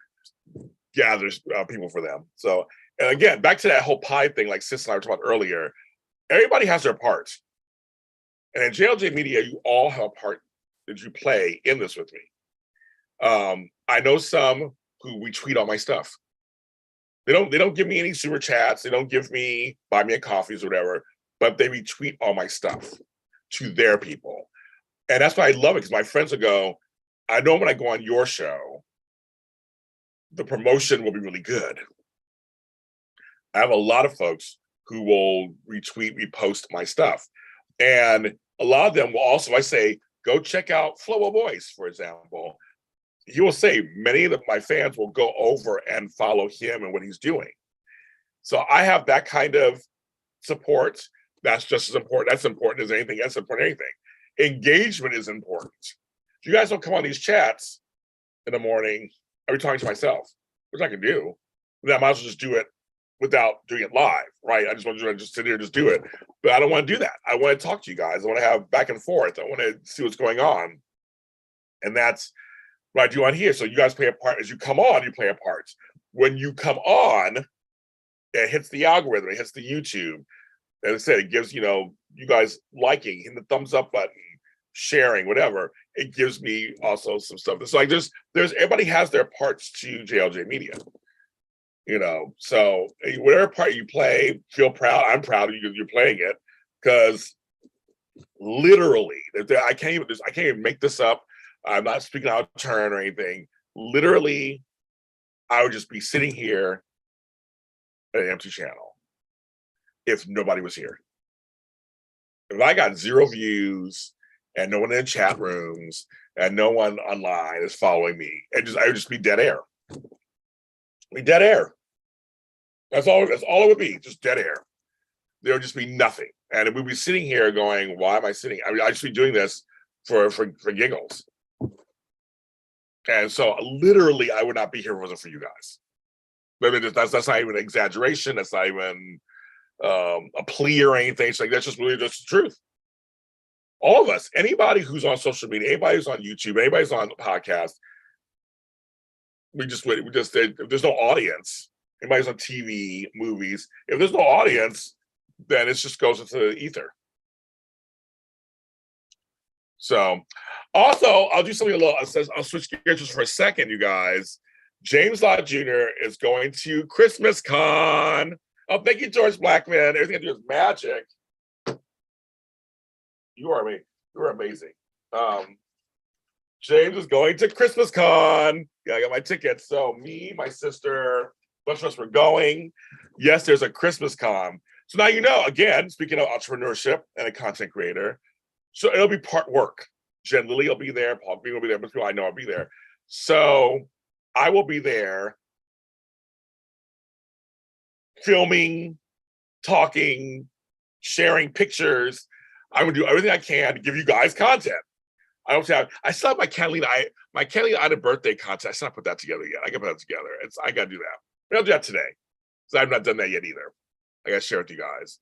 gather people for them. So, and again, back to that whole pie thing, like Sis and I were talking about earlier, everybody has their part. And in JLJ Media, you all have a part that you play in this with me. I know some who retweet all my stuff. They don't give me any super chats. They don't give me buy me a coffees or whatever, but they retweet all my stuff to their people. And that's why I love it, because my friends will go, I know when I go on your show, the promotion will be really good. I have a lot of folks who will repost my stuff. And a lot of them will also, I say, go check out Flow Voice, for example. He will say many of my fans will go over and follow him and what he's doing. So I have that kind of support. That's just as important. That's important as anything. That's important as anything. Engagement is important. If you guys don't come on these chats in the morning, I'll be talking to myself, which I can do. Then I might as well just do it without doing it live, right? I just want to just sit here and just do it. But I don't want to do that. I want to talk to you guys. I want to have back and forth. I want to see what's going on. And that's what I do on here. So you guys play a part. As you come on, you play a part. When you come on, it hits the algorithm, it hits the YouTube. As I said, it gives, you guys liking, hitting the thumbs up button, sharing, whatever. It gives me also some stuff. It's like there's everybody has their parts to JLJ Media. So whatever part you play, feel proud. I'm proud of you. You're playing it, because literally, I can't even make this up. I'm not speaking out of turn or anything. Literally, I would just be sitting here at an empty channel if nobody was here. If I got 0 views and no one in the chat rooms and no one online is following me, I would just be dead air. Be dead air. That's all it would be, just dead air. There would just be nothing. And we'd be sitting here going, why am I sitting? I mean, I'd just be doing this for giggles. And so literally I would not be here if it wasn't for you guys. That's not even an exaggeration. That's not even a plea or anything. It's like, that's just really just the truth. All of us, anybody who's on social media, anybody who's on YouTube, anybody who's on the podcast, if there's no audience, anybody's on TV, movies, if there's no audience, then it just goes into the ether. So also, I'll do something I'll switch gears just for a second, you guys. James Lott Jr. is going to Christmas Con. Oh, thank you, George Blackman. Everything I do is magic. You are amazing. James is going to Christmas Con. Yeah, I got my tickets. So me, my sister, a bunch of us were going. Yes, there's a Christmas Con. So now you know, again, speaking of entrepreneurship and a content creator, so it'll be part work. Jen Lilly will be there. Paul Green will be there. But people I know will be there. So I will be there filming, talking, sharing pictures. I'm gonna do everything I can to give you guys content. I still have my Catalina Ida birthday content. I still not put that together yet. I gotta put that together. I gotta do that. Maybe I'll do that today. So I've not done that yet either. I gotta share it with you guys.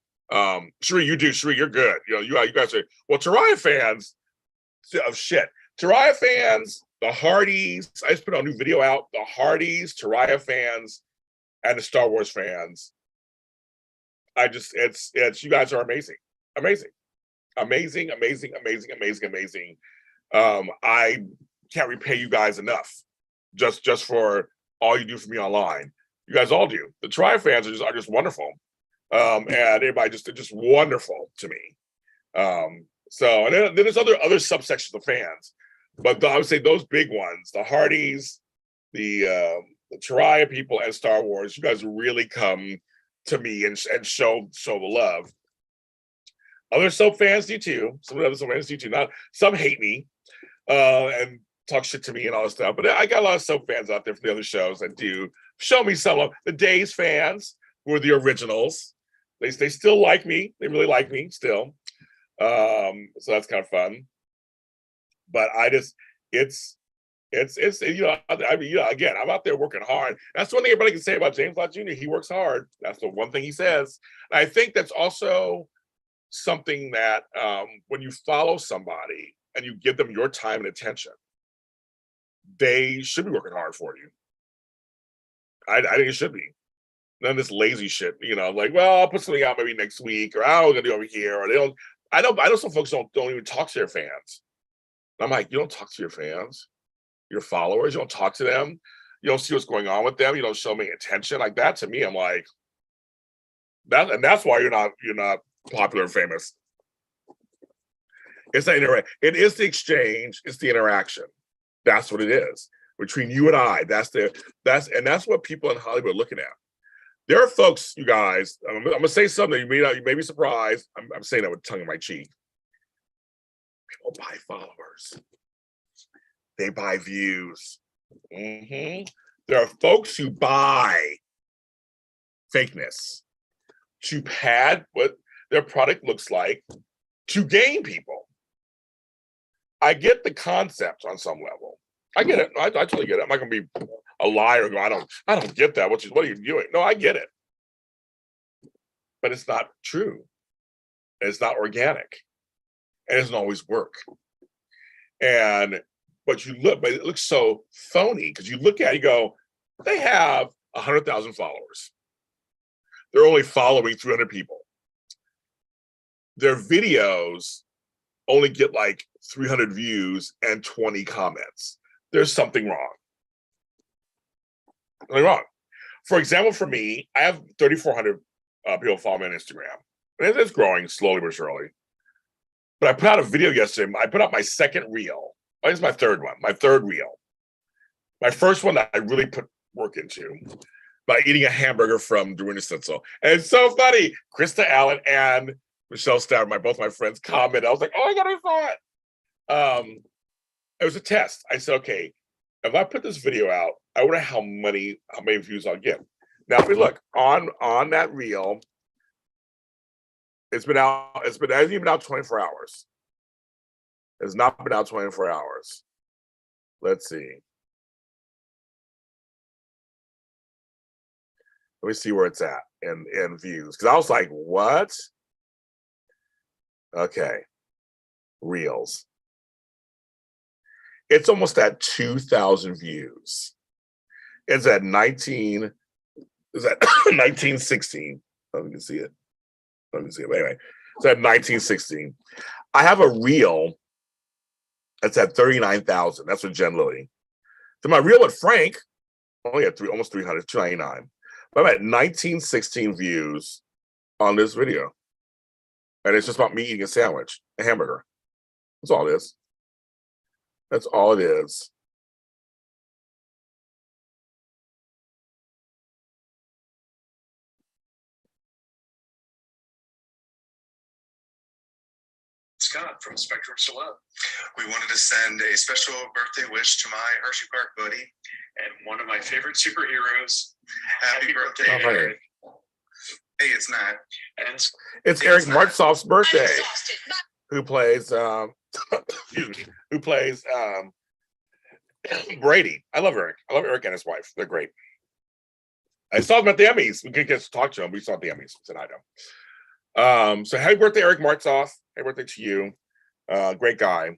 Sheree, you do. Sheree, you're good. You guys are Taraya fans of shit. Taraya fans, the Hardys. I just put a new video out. The Hardys, Taraya fans, and the Star Wars fans. It's you guys are amazing. Amazing. I can't repay you guys enough just for all you do for me online. You guys all do. The Tri fans are just wonderful. And everybody just wonderful to me. So and then there's other subsections of fans, but I would say those big ones, the Hardys, the Taraya people, and Star Wars, you guys really come to me and show the love. Other soap fans do too. Some other soap fans do too. Not some hate me and talk shit to me and all this stuff. But I got a lot of soap fans out there from the other shows that do show me some of the Days fans who are the originals. They still like me. They really like me still. So that's kind of fun. But it's again, I'm out there working hard. That's one thing everybody can say about James Lott Jr. He works hard. That's the one thing he says. And I think that's also something that when you follow somebody and you give them your time and attention, they should be working hard for you. I think it should be. None of this lazy shit, like, well, I'll put something out maybe next week, or I'm gonna do over here, or they don't. I know some folks don't even talk to their fans. And I'm like, you don't talk to your fans, your followers, you don't talk to them, you don't see what's going on with them, you don't show me attention like that. To me, I'm like, that, and that's why you're not popular and famous. It's not it is the exchange, it's the interaction. That's what it is between you and I. That's what people in Hollywood are looking at. There are folks, you guys. I'm gonna say something you may be surprised. I'm saying that with tongue in my cheek. People buy followers. They buy views. Mm-hmm. There are folks who buy fakeness to pad what their product looks like to gain people. I get the concept on some level. I get it. I totally get it. I'm not gonna be a liar and go, I don't get that. What are you doing? No, I get it. But it's not true. It's not organic. And it doesn't always work. But it looks so phony because you look at it, you go, they have 100,000 followers. They're only following 300 people. Their videos only get like 300 views and 20 comments. There's something wrong. Something wrong. For example, for me, I have 3,400 people follow me on Instagram. And it's growing slowly but surely. But I put out a video yesterday. I put out my second reel. I think it's my third one, my third reel. My first one that I really put work into by eating a hamburger from Dorina Stitzel. And it's so funny. Krista Allen and Michelle Starr, both my friends, commented. I was like, oh my God, I saw it. It was a test. I said, okay, if I put this video out, I wonder how many views I'll get. Now, if we look on that reel, it hasn't even been out 24 hours. It's not been out 24 hours. Let's see. Let me see where it's at in views. Because I was like, what? Okay. Reels. It's almost at 2,000 views. It's at 1916. Let me see it. Anyway, it's at 1916. I have a reel that's at 39,000. That's with Jen Lilly. So my reel with Frank only had almost 300, 299. But I'm at 1916 views on this video. And it's just about me eating a sandwich, a hamburger. That's all it is. That's all it is. Scott from Spectrum Celeb. We wanted to send a special birthday wish to my Hershey Park buddy and one of my favorite superheroes. Happy birthday, Eric. Hey, it's not. And it's Eric Martsoff's birthday. Who plays who plays Brady. I love Eric. I love Eric and his wife. They're great. I saw them at the Emmys. We could get to talk to him. We saw the Emmys. Said I know. So happy birthday, Eric Martsoff. Happy birthday to you. Great guy.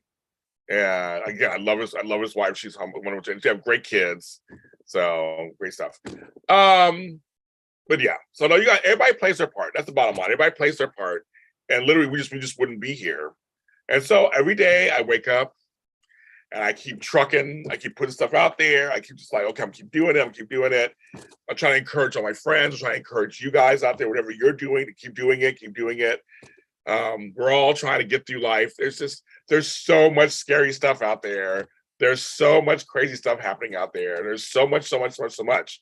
And again, I love his wife. She's humble. They have great kids. So great stuff. But yeah, so no, everybody plays their part. That's the bottom line. Everybody plays their part. And literally we just wouldn't be here. And so every day I wake up and I keep trucking, I keep putting stuff out there. I keep just like, okay, I'm keep doing it. I'm trying to encourage all my friends, I'm trying to encourage you guys out there, whatever you're doing, to keep doing it. We're all trying to get through life. There's so much scary stuff out there. There's so much crazy stuff happening out there. There's so much. There's so much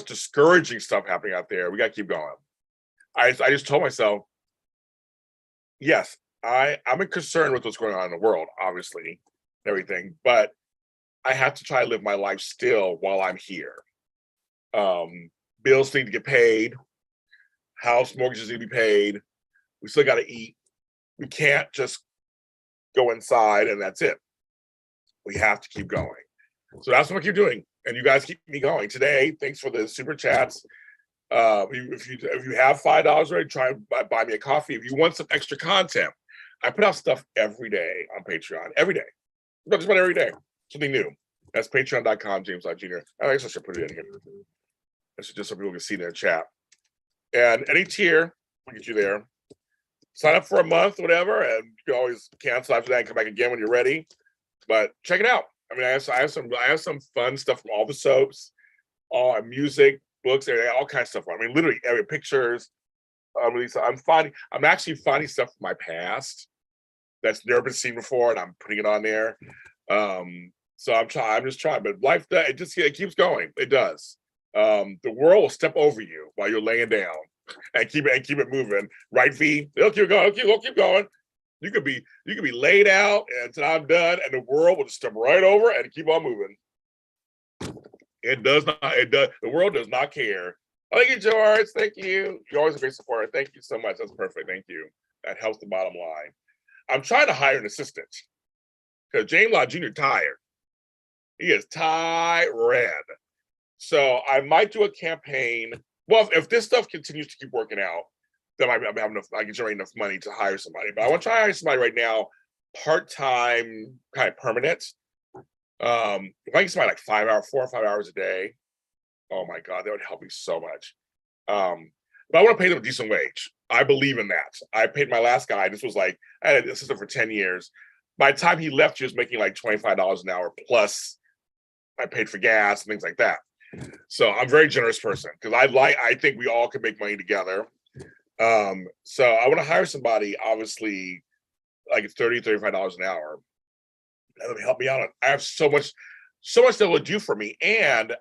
discouraging stuff happening out there. We got to keep going. I just told myself, yes, I'm concerned with what's going on in the world, obviously, everything, but I have to try to live my life still while I'm here. Bills need to get paid. House mortgages need to be paid. We still got to eat. We can't just go inside and that's it. We have to keep going. So that's what I keep doing. And you guys keep me going. Today, thanks for the super chats. If you have $5 already, try and buy me a coffee. If you want some extra content, I put out stuff every day on Patreon. Every day. Just about every day. Something new. That's patreon.com, James Jr. I guess I should put it in here. That's just so people can see their chat. And any tier will get you there. Sign up for a month, whatever, and you can always cancel after that and come back again when you're ready. But check it out. I mean, I have some fun stuff from all the soaps, all music, books, all kinds of stuff. I mean, literally every pictures. I'm actually finding stuff from my past that's never been seen before, and I'm putting it on there. So I'm just trying, but life it keeps going. It does. The world will step over you while you're laying down and keep it moving. Right, V? It'll keep going. It'll keep going. You could be laid out until I'm done, and the world will just step right over and keep on moving. It does not. It does. The world does not care. Thank you, George. Thank you. You're always a great supporter. Thank you so much. That's perfect. Thank you. That helps the bottom line. I'm trying to hire an assistant because James Law Jr. tired. He is tired. So I might do a campaign. Well, if this stuff continues to keep working out, then I have enough. I can generate enough money to hire somebody. But I want to try to hire somebody right now, part-time, kind of permanent. If I can somebody like 4 or 5 hours a day, oh my God, that would help me so much. But I want to pay them a decent wage. I believe in that. I paid my last guy. This was like, I had an assistant for 10 years. By the time he left, he was making like $25 an hour plus I paid for gas and things like that. So I'm a very generous person because I think we all can make money together. So I want to hire somebody, obviously, like $30, $35 an hour. That would help me out. I have so much that will do for me. And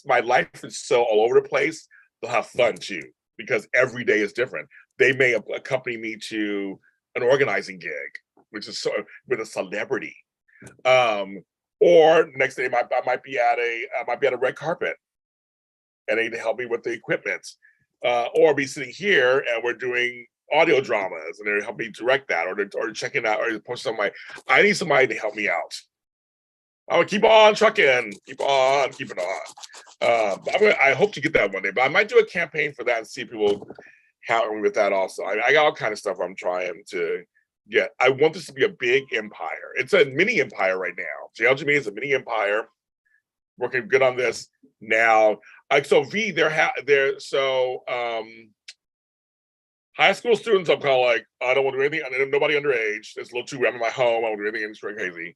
my life is so all over the place. They'll have fun too, because every day is different. They may accompany me to an organizing gig, which is with a celebrity. Or next day I might be at a red carpet and they need to help me with the equipment. Or be sitting here and we're doing audio dramas and they're helping me direct that or checking out or post on I need somebody to help me out. I would keep on trucking, keep on keeping on. I hope to get that one day, but I might do a campaign for that and see if people help me with that also. I got all kind of stuff I'm trying to get. I want this to be a big empire. It's a mini empire right now. JLJ is a mini empire. Working good on this now. So V, high school students, I'm kind of like, I don't want to do anything. I nobody underage. It's a little too. I'm in my home. I won't do anything. It's very crazy.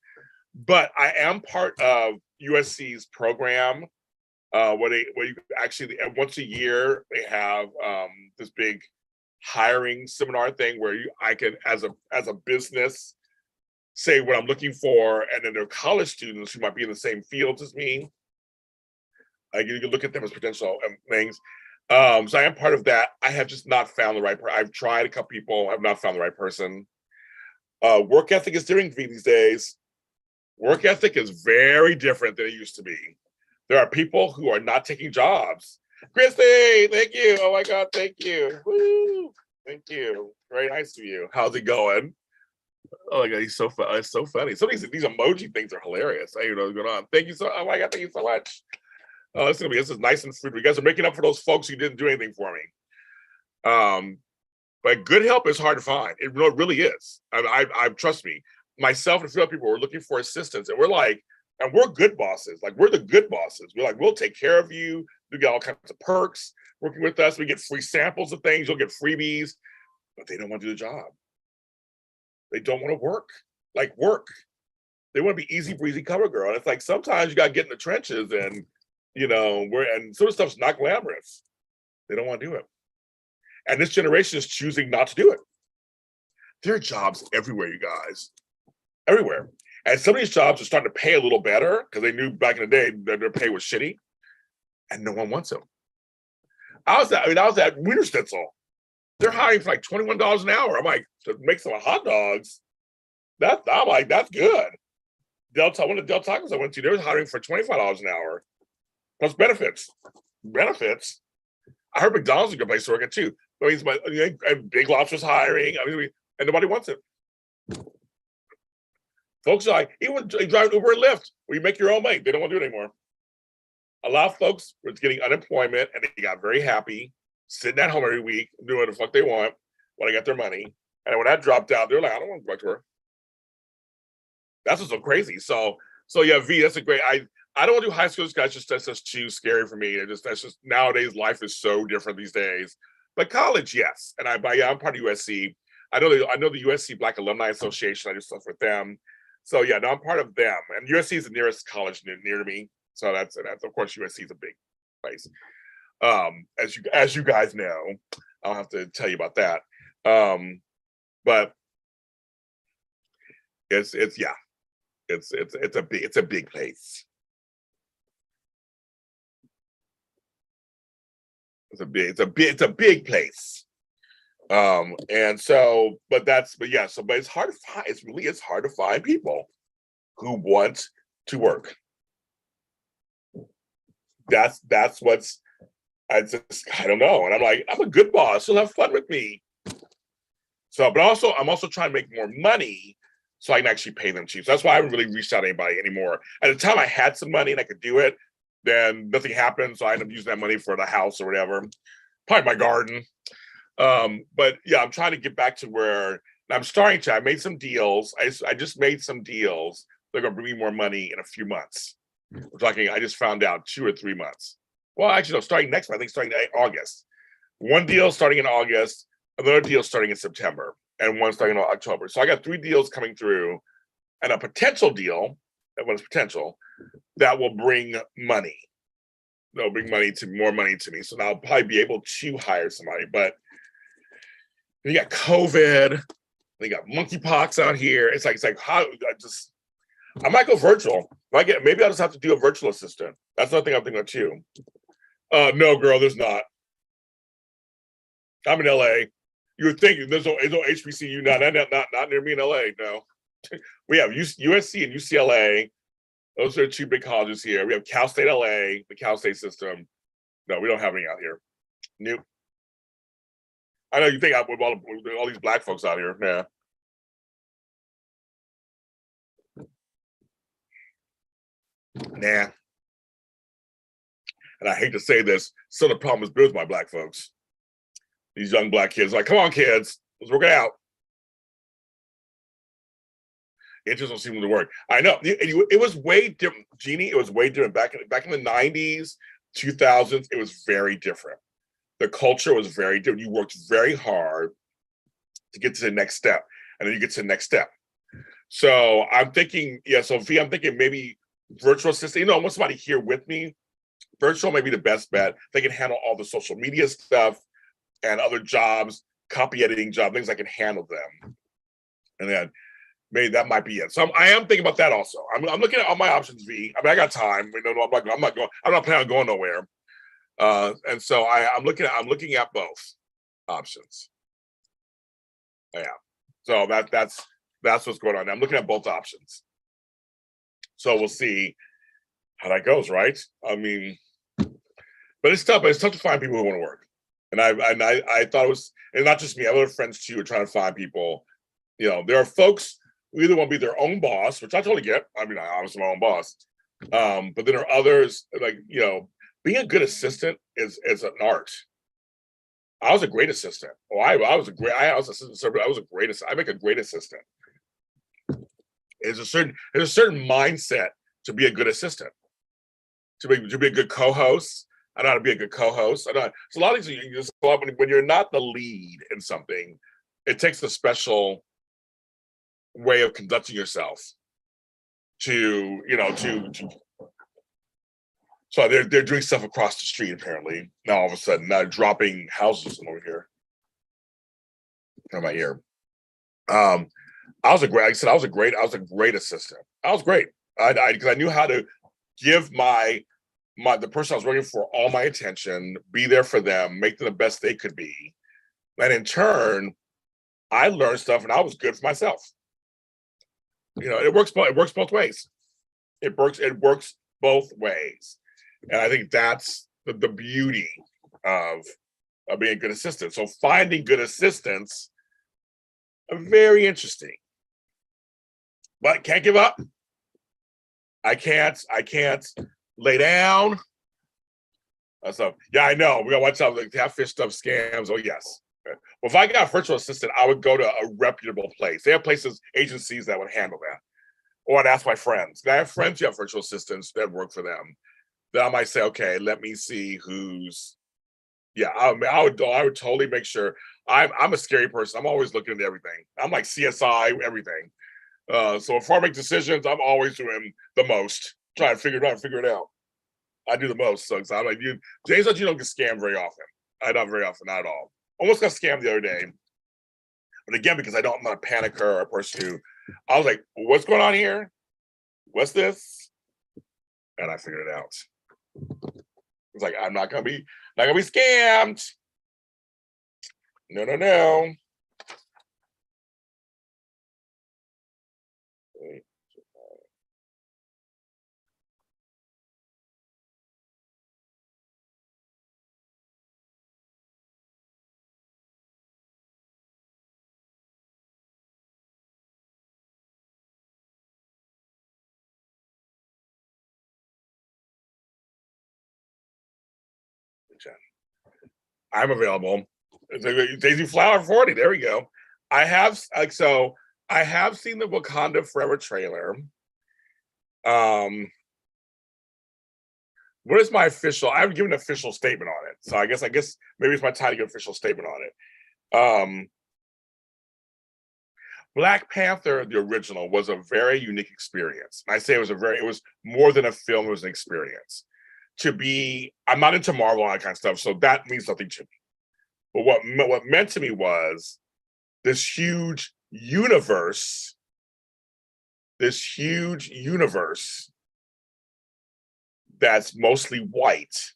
But I am part of USC's program, where you actually once a year they have this big hiring seminar thing where I can as a business say what I'm looking for, and then there are college students who might be in the same fields as me. You can look at them as potential things. So I am part of that. I have just not found the right person. I've tried a couple people, I've not found the right person. Work ethic is different for me these days. Work ethic is very different than it used to be. There are people who are not taking jobs. Christy, thank you. Oh my God, thank you. Woo, thank you. Very nice of you. How's it going? Oh my God, he's so funny. It's so funny. Some of these emoji things are hilarious. I don't know what's going on. Thank you so. Oh my God, thank you so much. Oh, this is nice and fruity. You guys are making up for those folks who didn't do anything for me. But good help is hard to find. It really is. I trust me. Myself and a few other people were looking for assistance, and we're good bosses. Like, we're the good bosses. We're like, we'll take care of you. You get all kinds of perks working with us. We get free samples of things. You'll get freebies, but they don't want to do the job. They don't want to work. They want to be easy breezy cover girl. And it's like, sometimes you got to get in the trenches, and and some of the stuff's not glamorous. They don't want to do it. And this generation is choosing not to do it. There are jobs everywhere, you guys. Everywhere. And some of these jobs are starting to pay a little better because they knew back in the day that their pay was shitty, and no one wants them. I was at Winter Stitzel. They're hiring for like $21 an hour. I'm like, to make some hot dogs. I'm like, that's good. One of the Del Tacos I went to, they were hiring for $25 an hour. Plus benefits. Benefits. I heard McDonald's is a good place to work at too. And Big Lobster's hiring. And nobody wants it. Folks are like, even driving Uber and Lyft, where you make your own money, they don't want to do it anymore. A lot of folks were getting unemployment, and they got very happy, sitting at home every week, doing what the fuck they want when they get their money. And when that dropped out, they're like, I don't want to go back to work. That's what's so crazy. So yeah, V, that's a great. I don't want to do high school guys. That's just too scary for me. That's just nowadays life is so different these days. But college, yes. And I'm part of USC. I know the USC Black Alumni Association. I do stuff with them. So yeah, no, I'm part of them. And USC is the nearest college near to me. So that's of course USC is a big place. As you guys know, I don't have to tell you about that. But it's a big place. It's a big place. But it's hard to find. It's hard to find people who want to work. That's what's. I don't know. And I'm like, I'm a good boss. You'll have fun with me. So, but also, I'm also trying to make more money so I can actually pay them cheap. So that's why I haven't really reached out to anybody anymore. At the time I had some money and I could do it, then nothing happened. So I ended up using that money for the house or whatever, probably my garden. But yeah, I'm trying to get back to where I'm starting to. I made some deals. I just made some deals. They're going to bring me more money in a few months. We're talking, I just found out 2 or 3 months. Well, actually, no, starting next month, I think starting in August. One deal starting in August, another deal starting in September, and one starting in October. So I got 3 deals coming through, and a potential deal, that was potential, that will bring money. They'll bring more money to me. So now I'll probably be able to hire somebody. But you got COVID, you got monkeypox out here. It's like how I might go virtual. Maybe I'll just have to do a virtual assistant. That's another thing I'm thinking of too. No, girl, there's not. I'm in LA. You would think there's no HBCU, not near me in LA. No, we have USC and UCLA. Those are 2 big colleges here. We have Cal State LA, the Cal State system. No, we don't have any out here. Nope. I know you think with all these black folks out here. Yeah. Nah. And I hate to say this, some of the problem is with my black folks. These young black kids, like, come on, kids, let's work it out. It just don't seem to work. I know it was way different, Jeannie. It was way different back in the 90s, 2000s. It was very different. The culture was very different. You worked very hard to get to the next step, and then you get to the next step. So I'm thinking, I'm thinking maybe virtual assistant. I want somebody here with me. Virtual may be the best bet. They can handle all the social media stuff and other jobs, copy editing jobs, things I can handle them. And then maybe that might be it. So I am thinking about that also. I'm looking at all my options, V. I mean, I got time. I'm not planning on going nowhere. And so I'm looking at both options. Yeah. So that's what's going on. I'm looking at both options. So we'll see how that goes, right? I mean, but it's tough. But it's tough to find people who want to work. And I thought it was, and not just me. Other friends too are trying to find people. You know, there are folks who either want to be their own boss, which I totally get. I mean, I was my own boss. But then there are others like, you know, being a good assistant is an art. I was a great assistant. I was assistant server. I was a great assistant. I make a great assistant. There's a certain mindset to be a good assistant, to be a good co-host. I know how to be a good co-host. I know so a lot of things you just go up when you're not the lead in something, it takes a special way of conducting yourself to, you know, to so they're doing stuff across the street apparently. Now all of a sudden, now dropping houses over here. Come out here. I was a great assistant. I was great. Because I knew how to give the person I was working for all my attention, be there for them, make them the best they could be. And in turn, I learned stuff and I was good for myself. You know, it works both ways. It works both ways. And I think that's the beauty of being a good assistant. So finding good assistants are very interesting. But can't give up. I can't lay down. So yeah, I know. We gotta watch out like catfish stuff, scams. Oh yes. Well, if I got a virtual assistant, I would go to a reputable place. They have places, agencies that would handle that. Or I'd ask my friends. I have friends who have virtual assistants that work for them. Then I might say, okay, let me see who's. Yeah, I would totally make sure. I'm a scary person. I'm always looking at everything. I'm like CSI, everything. So if I make decisions, I'm always doing the most, trying to figure it out. I do the most. So I'm like, James said you don't get scammed very often. I don't very often, not at all. Almost got scammed the other day. But again, because I'm not a panicker or a person who, I was like, what's going on here? What's this? And I figured it out. It's like, I'm not gonna be scammed. No. I'm available. Daisy Flower 40. There we go. I have seen the Wakanda Forever trailer. What is my official? I haven't given an official statement on it. So I guess maybe it's my time to give an official statement on it. Black Panther, the original, was a very unique experience. I say it was more than a film, it was an experience. I'm not into Marvel and that kind of stuff, so that means nothing to me. But what meant to me was this huge universe that's mostly white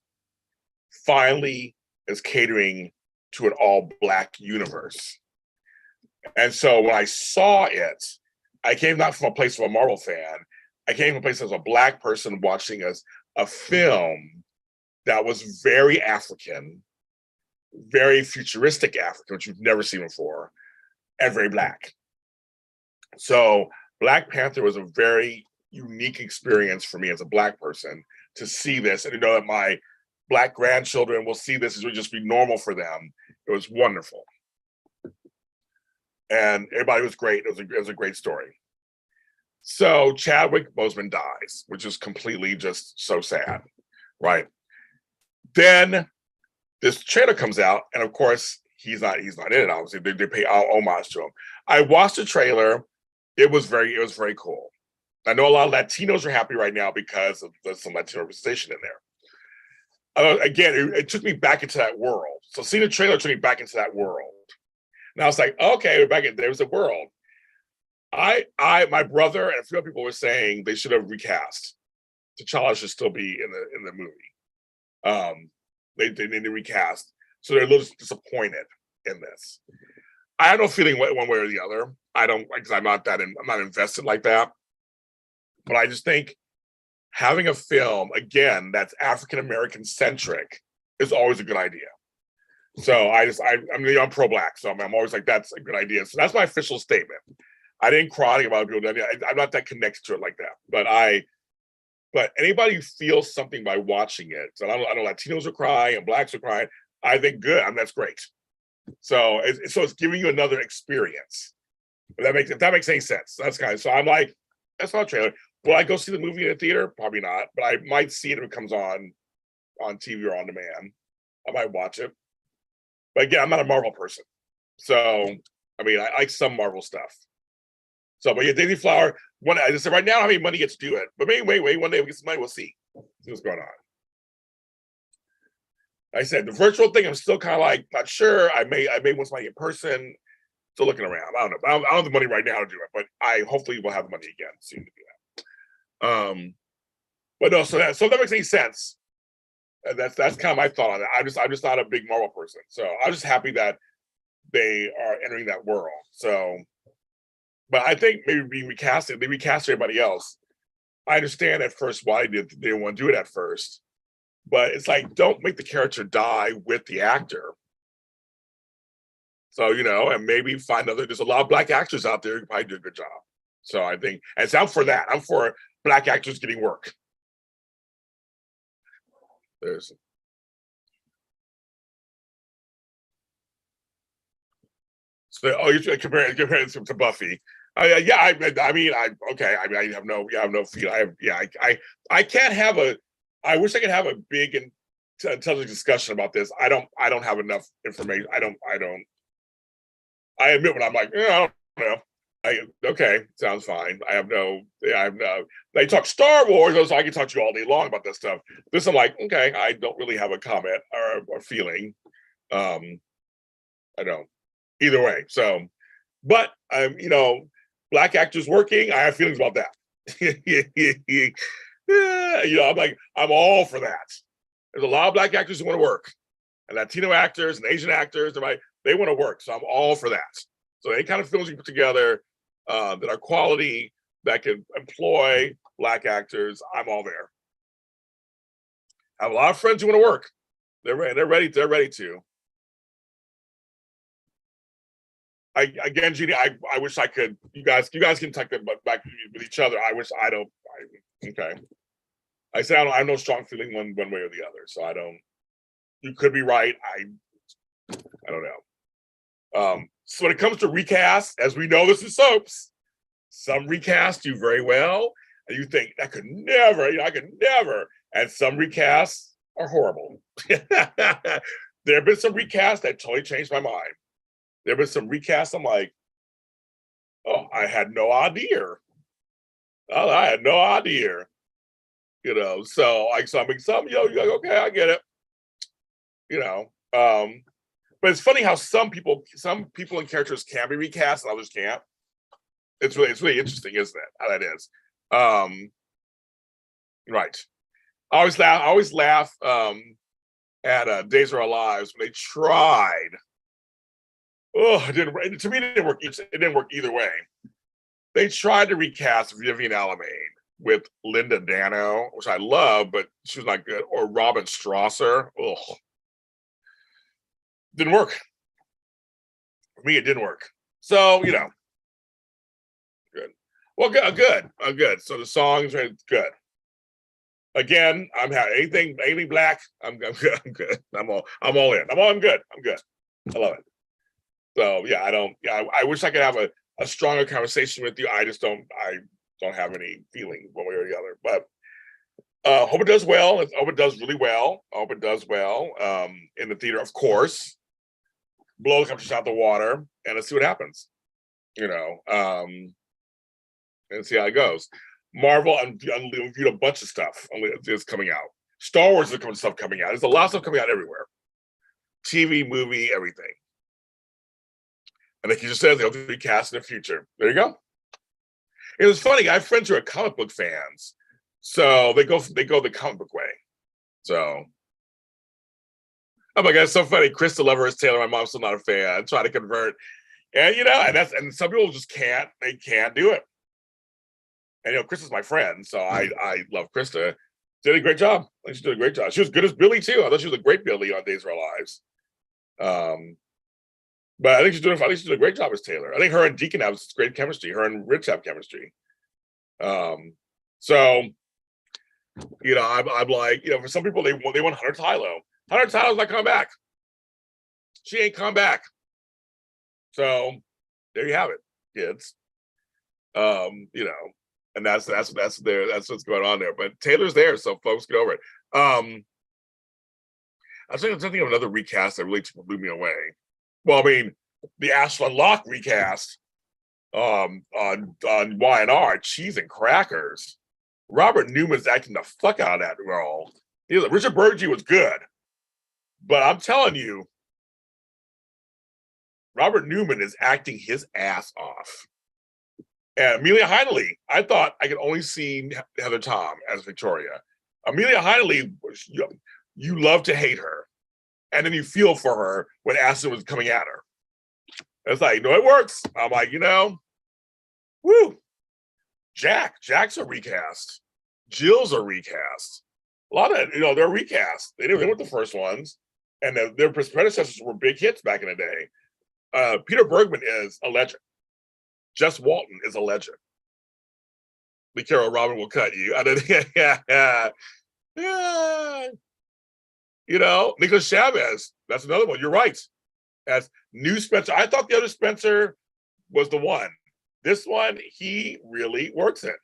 finally is catering to an all Black universe. And so when I saw it, I came not from a place of a Marvel fan. I came from a place as a Black person watching a film that was very African, very futuristic African, which you've never seen before, and very Black. So Black Panther was a very unique experience for me as a Black person to see this and to know that my Black grandchildren will see this as would just be normal for them. It was wonderful. And everybody was great. It was a great story. So Chadwick Boseman dies, which is completely just so sad, right? Then this trailer comes out, and of course he's not in it. Obviously, they pay homage to him. I watched the trailer. It was very cool. I know a lot of Latinos are happy right now because of some Latino representation in there. Again, it took me back into that world. So seeing the trailer took me back into that world. And I was like, okay, we're back in there's a world. My brother and a few other people were saying they should have recast. T'Challa should still be in the movie. They need to recast, so they're a little disappointed in this. I have no feeling one way or the other. I don't, because I'm not invested like that. But I just think having a film again that's African American centric is always a good idea. So I'm pro-black, so I'm always like, that's a good idea. So that's my official statement. I didn't cry about people. I'm not that connected to it like that. But anybody who feels something by watching it, so I know Latinos will cry and blacks will cry. I think good. That's great. So it's giving you another experience. If that makes any sense. That's kind of, so I'm like, that's not a trailer. Will I go see the movie in a theater? Probably not, but I might see it if it comes on TV or on demand. I might watch it. But again, I'm not a Marvel person. So, I mean, I like some Marvel stuff. So, but yeah, Daisy Flower, I just said right now, how many money gets to do it. But maybe wait, one day we get some money, we'll see what's going on. I said the virtual thing, I'm still kind of like not sure. I may want somebody in person. Still looking around. I don't know. I don't have the money right now to do it, but I hopefully will have the money again soon to do that. But no, so that makes any sense. That's kind of my thought on it. I'm just not a big Marvel person, so I'm just happy that they are entering that world. So, but I think maybe being recasted, they recast everybody else. I understand at first why they didn't want to do it at first, but it's like, don't make the character die with the actor. So, and maybe find there's a lot of black actors out there who probably do a good job. So I think, and so I'm for that. I'm for black actors getting work. You're comparing to Buffy. Yeah, I mean, I have no feel. I can't have I wish I could have a big and intelligent discussion about this. I don't have enough information. I admit when I'm like, I don't know. Okay, sounds fine. I have no. They talk Star Wars, so I can talk to you all day long about that stuff. This I'm like, okay, I don't really have a comment or feeling. I don't. Either way, so, but black actors working, I have feelings about that. I'm all for that. There's a lot of black actors who want to work, and Latino actors and Asian actors, they want to work. So I'm all for that. So any kind of films you put together that are quality, that can employ black actors, I'm all there. I have a lot of friends who want to work. They're ready to. Again, Jeannie, I wish I could. You guys can talk back with each other. Okay. I said I have no strong feeling one way or the other. So I don't. You could be right. I don't know. So when it comes to recast, as we know, this is soaps. Some recasts do very well, and you think I could never, and some recasts are horrible. There have been some recasts that totally changed my mind. There have been some recasts I'm like, oh, I had no idea. Oh, I had no idea. So I mean, some, you're like, okay, I get it. But it's funny how some people and characters can be recast and others can't. It's really interesting, isn't it? How that is. Right. I always laugh at Days of Our Lives when they tried. Oh, to me, it didn't work. It didn't work either way. They tried to recast Vivian Alamain with Linda Dano, which I love, but she was not good, or Robin Strasser. Ugh. Didn't work. For me, it didn't work. So, good. Well, good. So the songs are good. Again, I'm happy. Anything black, I'm good. I'm good. I'm all in. I'm good. I'm good. I love it. So yeah, I wish I could have a stronger conversation with you. I just don't have any feeling one way or the other. But hope it does well. Hope it does really well. Hope it does well in the theater, of course. Blow the competition out the water, and let's see what happens. And see how it goes. Marvel unveiled a bunch of stuff is coming out. Star Wars is stuff coming out. There's a lot of stuff coming out everywhere. TV, movie, everything. And like you just said, they'll be cast in the future. There you go. It was funny. I have friends who are comic book fans, so they go the comic book way. So, oh my god, it's so funny. Krista lover is Taylor. My mom's still not a fan. Try to convert, and and some people just can't. They can't do it. And Krista's my friend, so I love Krista. Did a great job. I think she did a great job. She was good as Billy too. I thought she was a great Billy on Days of Our Lives. But I think she's doing a great job as Taylor. I think her and Deacon have great chemistry. Her and Rich have chemistry. So I'm like, for some people they want Hunter Tylo. Hunter Tylo's not coming back. She ain't come back. So there you have it, kids. And that's what's going on there. But Taylor's there, so folks, get over it. I was thinking of another recast that really blew me away. Well, I mean, the Ashland Locke recast on Y&R, Cheese and Crackers. Robert Newman's acting the fuck out of that role. Richard Burgi was good, but I'm telling you, Robert Newman is acting his ass off. And Amelia Heinle, I thought I could only see Heather Tom as Victoria. Amelia Heinle, you love to hate her. And then you feel for her when Ashton was coming at her. It's like, it works. I'm like, woo. Jack's a recast. Jill's a recast. A lot of, they're recast. They weren't the first ones. And their predecessors were big hits back in the day. Peter Bergman is a legend. Jess Walton is a legend. Be careful, Robin will cut you. Nicholas Chavez, that's another one. You're right. As new Spencer. I thought the other Spencer was the one. This one, he really works in.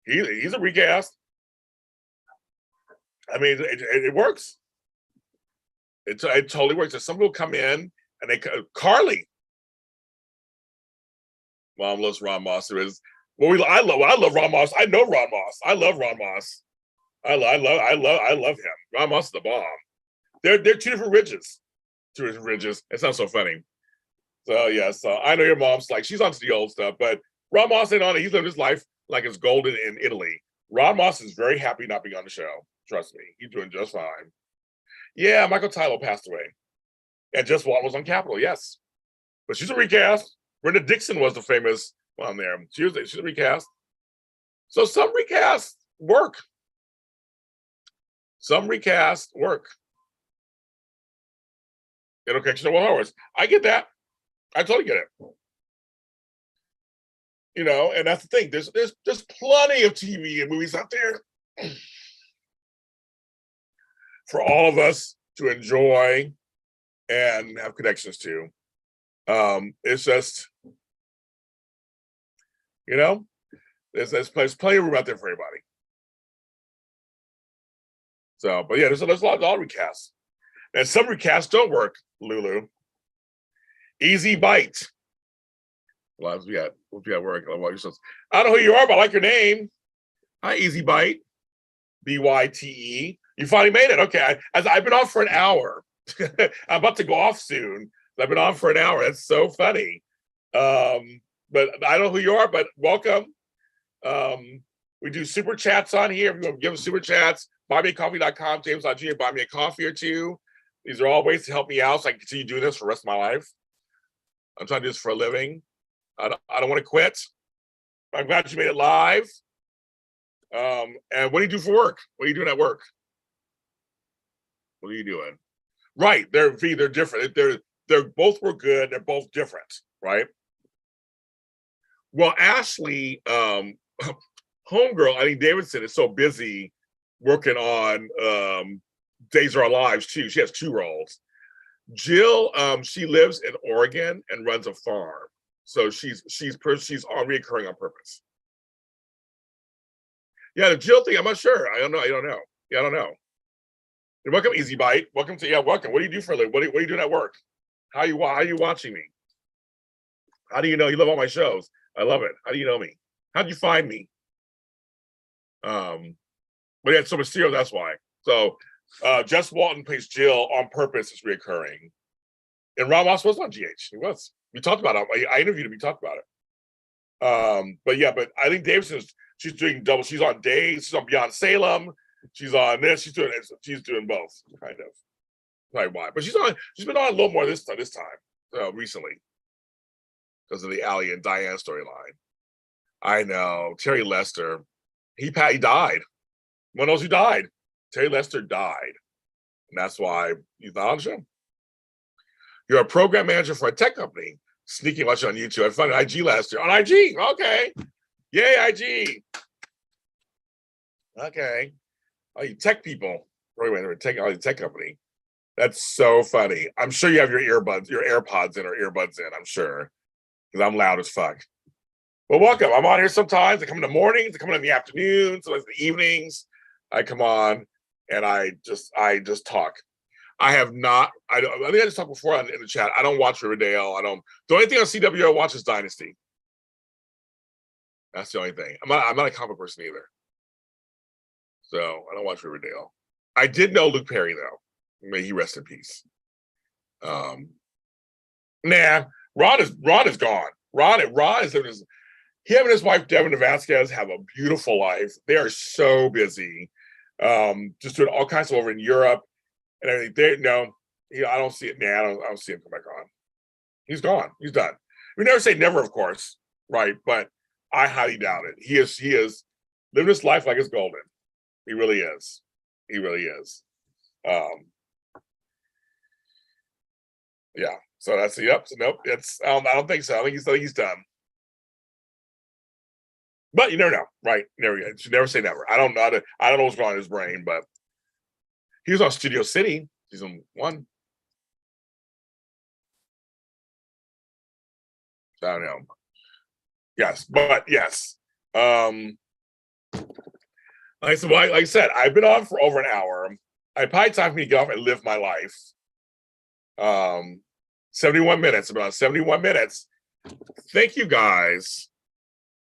He's a recast. I mean, it works. It totally works. If some people come in and Carly. Mom loves Ron Moss. I love Ron Moss. I know Ron Moss. I love Ron Moss. I love him. Ron Moss is the bomb. They're two different ridges. Two different ridges. It's not so funny. So so I know your mom's like, she's onto the old stuff, but Ron Moss ain't on it. He's lived his life like it's golden in Italy. Ron Moss is very happy not being on the show. Trust me. He's doing just fine. Yeah, Michael Tylo passed away. And Jess Walton was on Capitol, yes. But she's a recast. Brenda Dixon was the famous one there. She's a recast. So some recasts work. Some recasts work. It'll catch you in 1 hour. I get that. I totally get it. And that's the thing. There's plenty of TV and movies out there for all of us to enjoy and have connections to. It's just, there's plenty of room out there for everybody. So, but yeah, there's a lot of recasts. And some recasts don't work, Lulu. Easy Bite. Well, we got work. I don't know who you are, but I like your name. Hi, Easy Bite. BYTE. You finally made it. Okay. I've been on for an hour. I'm about to go off soon. I've been on for an hour. That's so funny. But I don't know who you are, but welcome. We do super chats on here. If you want to give us super chats, buymeacoffee.com, James.G, buy me a coffee or two. These are all ways to help me out so I can continue doing this for the rest of my life. I'm trying to do this for a living. I don't want to quit. I'm glad you made it live. And what do you do for work? What are you doing at work? What are you doing? Right, they're different. They're both were good. They're both different, right? Well, Ashley, homegirl, I think Davidson is so busy working on Days of Our Lives too. She has 2 roles. Jill, she lives in Oregon and runs a farm, so she's on reoccurring on purpose. Yeah, the Jill thing, I'm not sure. I don't know. Yeah, I don't know. You're welcome, Easy Bite. Welcome. What do you do for a living? What are you doing at work? How are you watching me? How do you know you love all my shows? I love it. How do you know me? How'd you find me? But yeah, so Mysterio, that's why. So Jess Walton plays Jill on purpose is reoccurring. And Ron Moss was on GH. He was. We talked about it. I interviewed him. We talked about it. But yeah, but I think she's doing double. She's on Days. She's on Beyond Salem. She's on this. She's doing both, kind of. Probably why, but she's been on a little more this time recently because of the Allie and Diane storyline. I know Terry Lester. He died. One knows who died. Terry Lester died, and that's why he's not on the show. You're a program manager for a tech company. Sneaking watching on YouTube. I found IG last year on IG. Okay, yay IG. Okay, all you tech people. Program manager, all you tech company. That's so funny. I'm sure you have your AirPods in or earbuds in. I'm sure because I'm loud as fuck. Well, welcome. I'm on here sometimes. I come in the mornings. I come in the afternoons. Sometimes the evenings. I come on and I just talk. I have not. I think I just talked before in the chat. I don't watch Riverdale. The only thing on CW I watch is Dynasty. That's the only thing. I'm not a comic person either. So I don't watch Riverdale. I did know Luke Perry though. May he rest in peace. Nah, Ron is gone. Ron is living his. Him and his wife Devin Vasquez have a beautiful life. They are so busy, just doing all kinds of over in Europe and everything. I don't see it. Nah, I don't see him come back on. He's gone. He's done. We never say never, of course, right? But I highly doubt it. He is living his life like it's golden. He really is. He really is. Yeah. So that's the up. So nope. I don't think so. I think he's done. But you never know, right? You should never say never. I don't know what's going on in his brain, but he was on Studio City season 1. I don't know. Yes, but yes. Like I said, I've been on for over an hour. I probably time for me to get off and live my life. 71 minutes, about 71 minutes. Thank you guys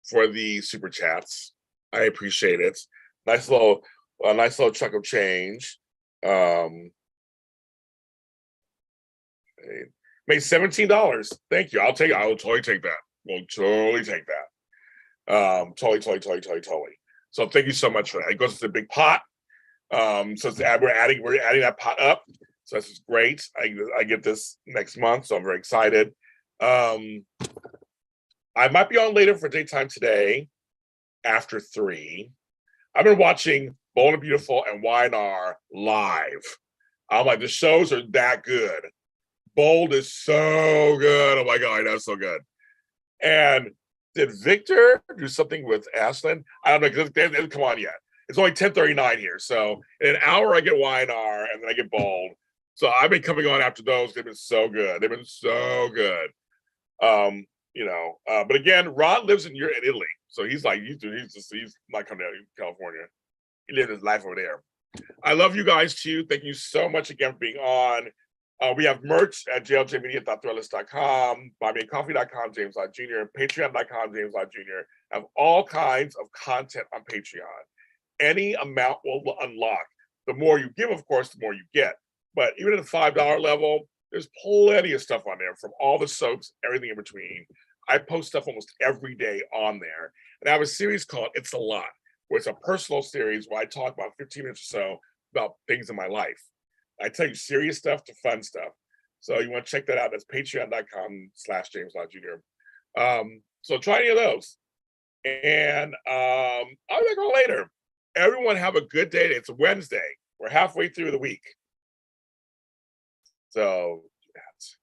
for the super chats. I appreciate it. Nice little chunk of change. Made $17. Thank you. I will totally take that. We'll totally take that. Totally. So thank you so much for that. It goes to the big pot. So we're adding that pot up. So this is great. I get this next month, so I'm very excited. I might be on later for daytime today after 3. I've been watching Bold and Beautiful and YNR live. I'm like, the shows are that good. Bold is so good. Oh my God, that's so good. And did Victor do something with Ashlyn? I don't know, because they haven't come on yet. It's only 10:39 here. So in an hour, I get YNR and then I get Bold. So I've been coming on after those. They've been so good. But again, Ron lives in Italy. So he's not coming out of California. He lived his life over there. I love you guys too. Thank you so much again for being on. We have merch at jljmedia.threadless.com, buymeacoffee.com, James Lott Jr., patreon.com, James Lott Jr. I have all kinds of content on Patreon. Any amount will unlock. The more you give, of course, the more you get. But even at the $5 level, there's plenty of stuff on there from all the soaps, everything in between. I post stuff almost every day on there. And I have a series called It's a Lot, where it's a personal series where I talk about 15 minutes or so about things in my life. I tell you serious stuff to fun stuff. So you want to check that out. That's patreon.com/James Lott Jr. So try any of those. And I'll be back on later. Everyone have a good day. It's a Wednesday. We're halfway through the week. So that's